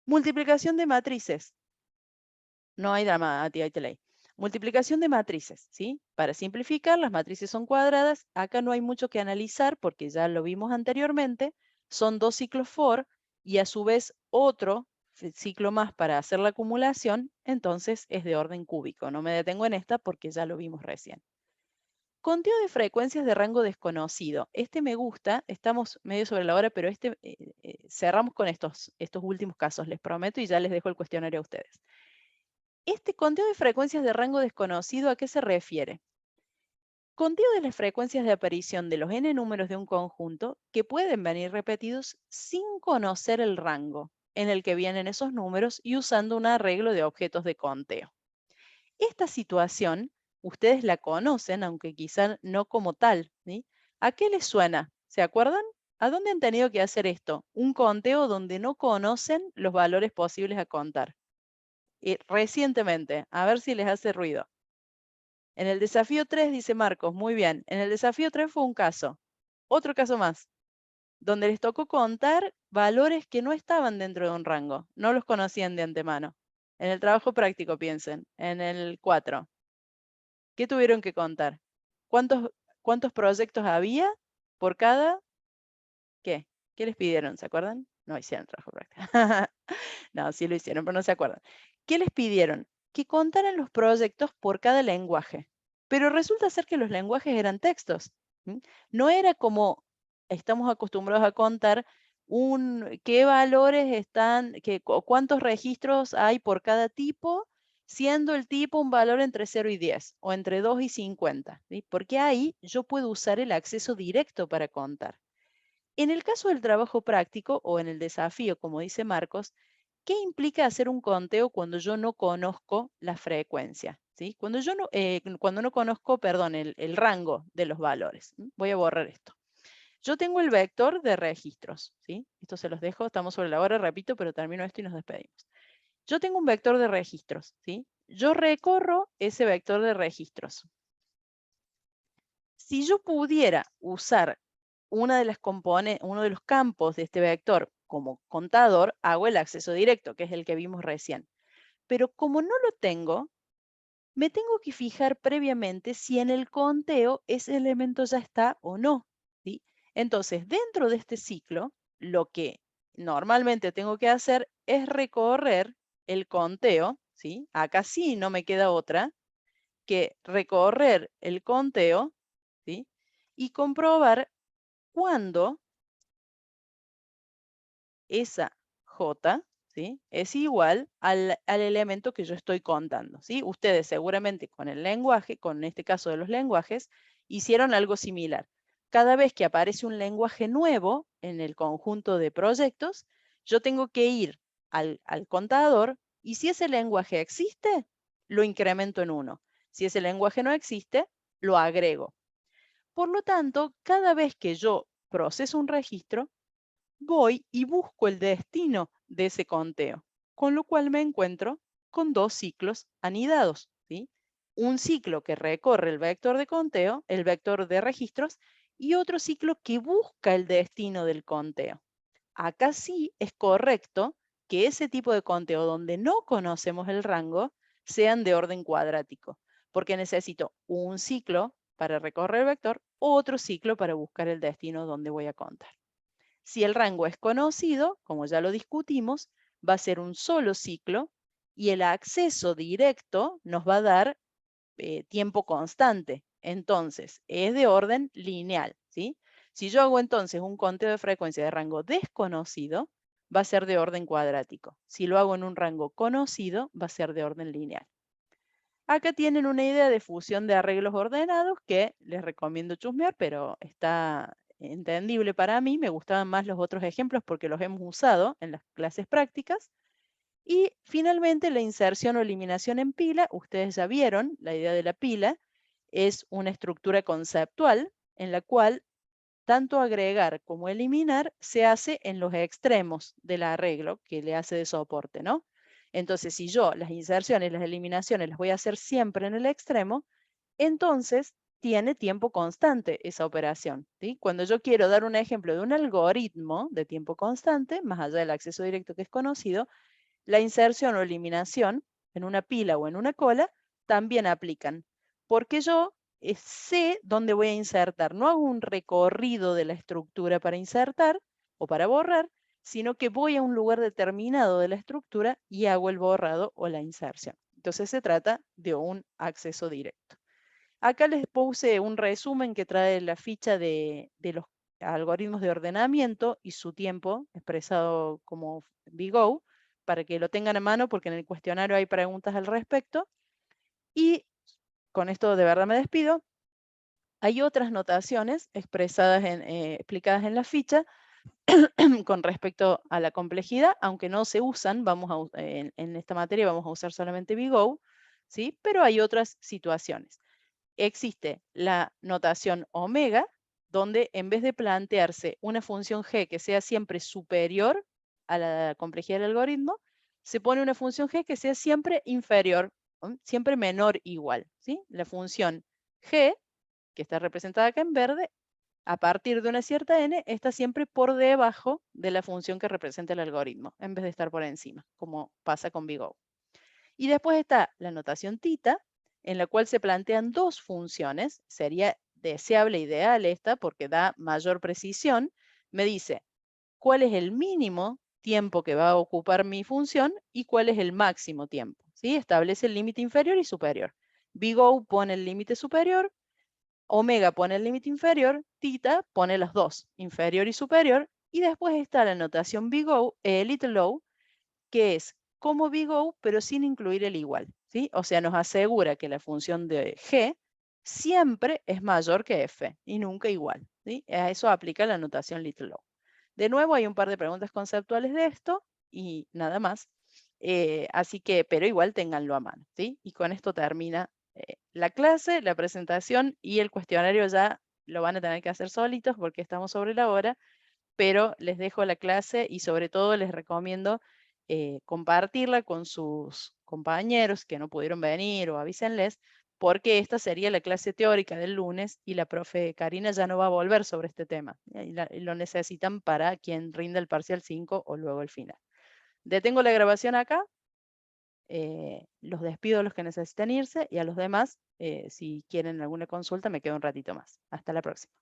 A: Multiplicación de matrices. No hay drama, ahí te leí. Multiplicación de matrices, ¿sí? Para simplificar, las matrices son cuadradas. Acá no hay mucho que analizar porque ya lo vimos anteriormente. Son dos ciclos for y a su vez otro ciclo más para hacer la acumulación. Entonces es de orden cúbico. No me detengo en esta porque ya lo vimos recién. Conteo de frecuencias de rango desconocido. Este me gusta, estamos medio sobre la hora, pero cerramos con estos últimos casos, les prometo, y ya les dejo el cuestionario a ustedes. Este conteo de frecuencias de rango desconocido, ¿a qué se refiere? Conteo de las frecuencias de aparición de los n números de un conjunto que pueden venir repetidos sin conocer el rango. en el que vienen esos números y usando un arreglo de objetos de conteo. Esta situación, ustedes la conocen, aunque quizá no como tal, ¿sí? ¿A qué les suena? ¿Se acuerdan? ¿A dónde han tenido que hacer esto? Un conteo donde no conocen los valores posibles a contar. Recientemente, a ver si les hace ruido. En el desafío 3, dice Marcos, muy bien. En el desafío 3 fue un caso. Otro caso más, donde les tocó contar valores que no estaban dentro de un rango, no los conocían de antemano. En el trabajo práctico, piensen, en el 4. ¿Qué tuvieron que contar? ¿Cuántos proyectos había por cada? ¿Qué? ¿Qué les pidieron? ¿Se acuerdan? No hicieron trabajo práctico. No, sí lo hicieron, pero no se acuerdan. ¿Qué les pidieron? Que contaran los proyectos por cada lenguaje. Pero resulta ser que los lenguajes eran textos. No era como estamos acostumbrados a contar qué valores están, cuántos registros hay por cada tipo, siendo el tipo un valor entre 0 y 10 o entre 2 y 50. ¿Sí? Porque ahí yo puedo usar el acceso directo para contar. En el caso del trabajo práctico o en el desafío, como dice Marcos, ¿qué implica hacer un conteo cuando yo no conozco la frecuencia? ¿Sí? Cuando no conozco, perdón, el rango de los valores. Voy a borrar esto. Yo tengo el vector de registros. ¿Sí? Esto se los dejo, estamos sobre la hora, repito, pero termino esto y nos despedimos. Yo tengo un vector de registros. ¿Sí? Yo recorro ese vector de registros. Si yo pudiera usar uno de los campos de este vector como contador, hago el acceso directo, que es el que vimos recién. Pero como no lo tengo, me tengo que fijar previamente si en el conteo ese elemento ya está o no. ¿Sí? Entonces, dentro de este ciclo, lo que normalmente tengo que hacer es recorrer el conteo. ¿Sí? Acá sí no me queda otra que recorrer el conteo, ¿sí? Y comprobar cuándo esa J, ¿sí? Es igual al elemento que yo estoy contando, ¿sí? Ustedes seguramente con el lenguaje, con este caso de los lenguajes, hicieron algo similar. Cada vez que aparece un lenguaje nuevo en el conjunto de proyectos, yo tengo que ir al contador y si ese lenguaje existe, lo incremento en 1. Si ese lenguaje no existe, lo agrego. Por lo tanto, cada vez que yo proceso un registro, voy y busco el destino de ese conteo, con lo cual me encuentro con dos ciclos anidados, ¿sí? Un ciclo que recorre el vector de conteo, el vector de registros, y otro ciclo que busca el destino del conteo. Acá sí es correcto que ese tipo de conteo donde no conocemos el rango sean de orden cuadrático, porque necesito un ciclo para recorrer el vector, otro ciclo para buscar el destino donde voy a contar. Si el rango es conocido, como ya lo discutimos, va a ser un solo ciclo y el acceso directo nos va a dar tiempo constante. Entonces, es de orden lineal, ¿sí? Si yo hago entonces un conteo de frecuencia de rango desconocido, va a ser de orden cuadrático. Si lo hago en un rango conocido, va a ser de orden lineal. Acá tienen una idea de fusión de arreglos ordenados que les recomiendo chusmear, pero está entendible para mí. Me gustaban más los otros ejemplos porque los hemos usado en las clases prácticas. Y finalmente la inserción o eliminación en pila. Ustedes ya vieron, la idea de la pila es una estructura conceptual en la cual tanto agregar como eliminar se hace en los extremos del arreglo que le hace de soporte, ¿no? Entonces, si yo las inserciones, las eliminaciones las voy a hacer siempre en el extremo, entonces tiene tiempo constante esa operación, ¿sí? Cuando yo quiero dar un ejemplo de un algoritmo de tiempo constante, más allá del acceso directo que es conocido, la inserción o eliminación en una pila o en una cola también aplican, porque yo sé dónde voy a insertar. No hago un recorrido de la estructura para insertar o para borrar, sino que voy a un lugar determinado de la estructura y hago el borrado o la inserción. Entonces se trata de un acceso directo. Acá les puse un resumen que trae la ficha de los algoritmos de ordenamiento y su tiempo expresado como VGO, para que lo tengan a mano porque en el cuestionario hay preguntas al respecto. Y con esto de verdad me despido. Hay otras notaciones expresadas explicadas en la ficha, con respecto a la complejidad, aunque no se usan, en esta materia vamos a usar solamente BigO, ¿sí? Pero hay otras situaciones. Existe la notación omega, donde en vez de plantearse una función g que sea siempre superior a la complejidad del algoritmo, se pone una función g que sea siempre inferior, siempre menor o igual, ¿sí? La función g, que está representada acá en verde, a partir de una cierta n, está siempre por debajo de la función que representa el algoritmo, en vez de estar por encima, como pasa con BigO. Y después está la notación tita, en la cual se plantean dos funciones. Sería deseable, ideal esta, porque da mayor precisión. Me dice cuál es el mínimo tiempo que va a ocupar mi función y cuál es el máximo tiempo, ¿sí? Establece el límite inferior y superior. BigO pone el límite superior, omega pone el límite inferior, tita pone los dos, inferior y superior, y después está la notación little o, que es como BigO, pero sin incluir el igual, ¿sí? O sea, nos asegura que la función de g siempre es mayor que f y nunca igual, ¿sí? A eso aplica la notación little o. De nuevo, hay un par de preguntas conceptuales de esto y nada más. Así que, pero igual ténganlo a mano, ¿sí? Y con esto termina la clase, la presentación y el cuestionario ya lo van a tener que hacer solitos porque estamos sobre la hora, pero les dejo la clase y sobre todo les recomiendo compartirla con sus compañeros que no pudieron venir o avísenles, porque esta sería la clase teórica del lunes y la profe Karina ya no va a volver sobre este tema. Y lo necesitan para quien rinda el parcial 5 o luego el final. Detengo la grabación acá. Los despido a los que necesiten irse y a los demás, si quieren alguna consulta, me quedo un ratito más. Hasta la próxima.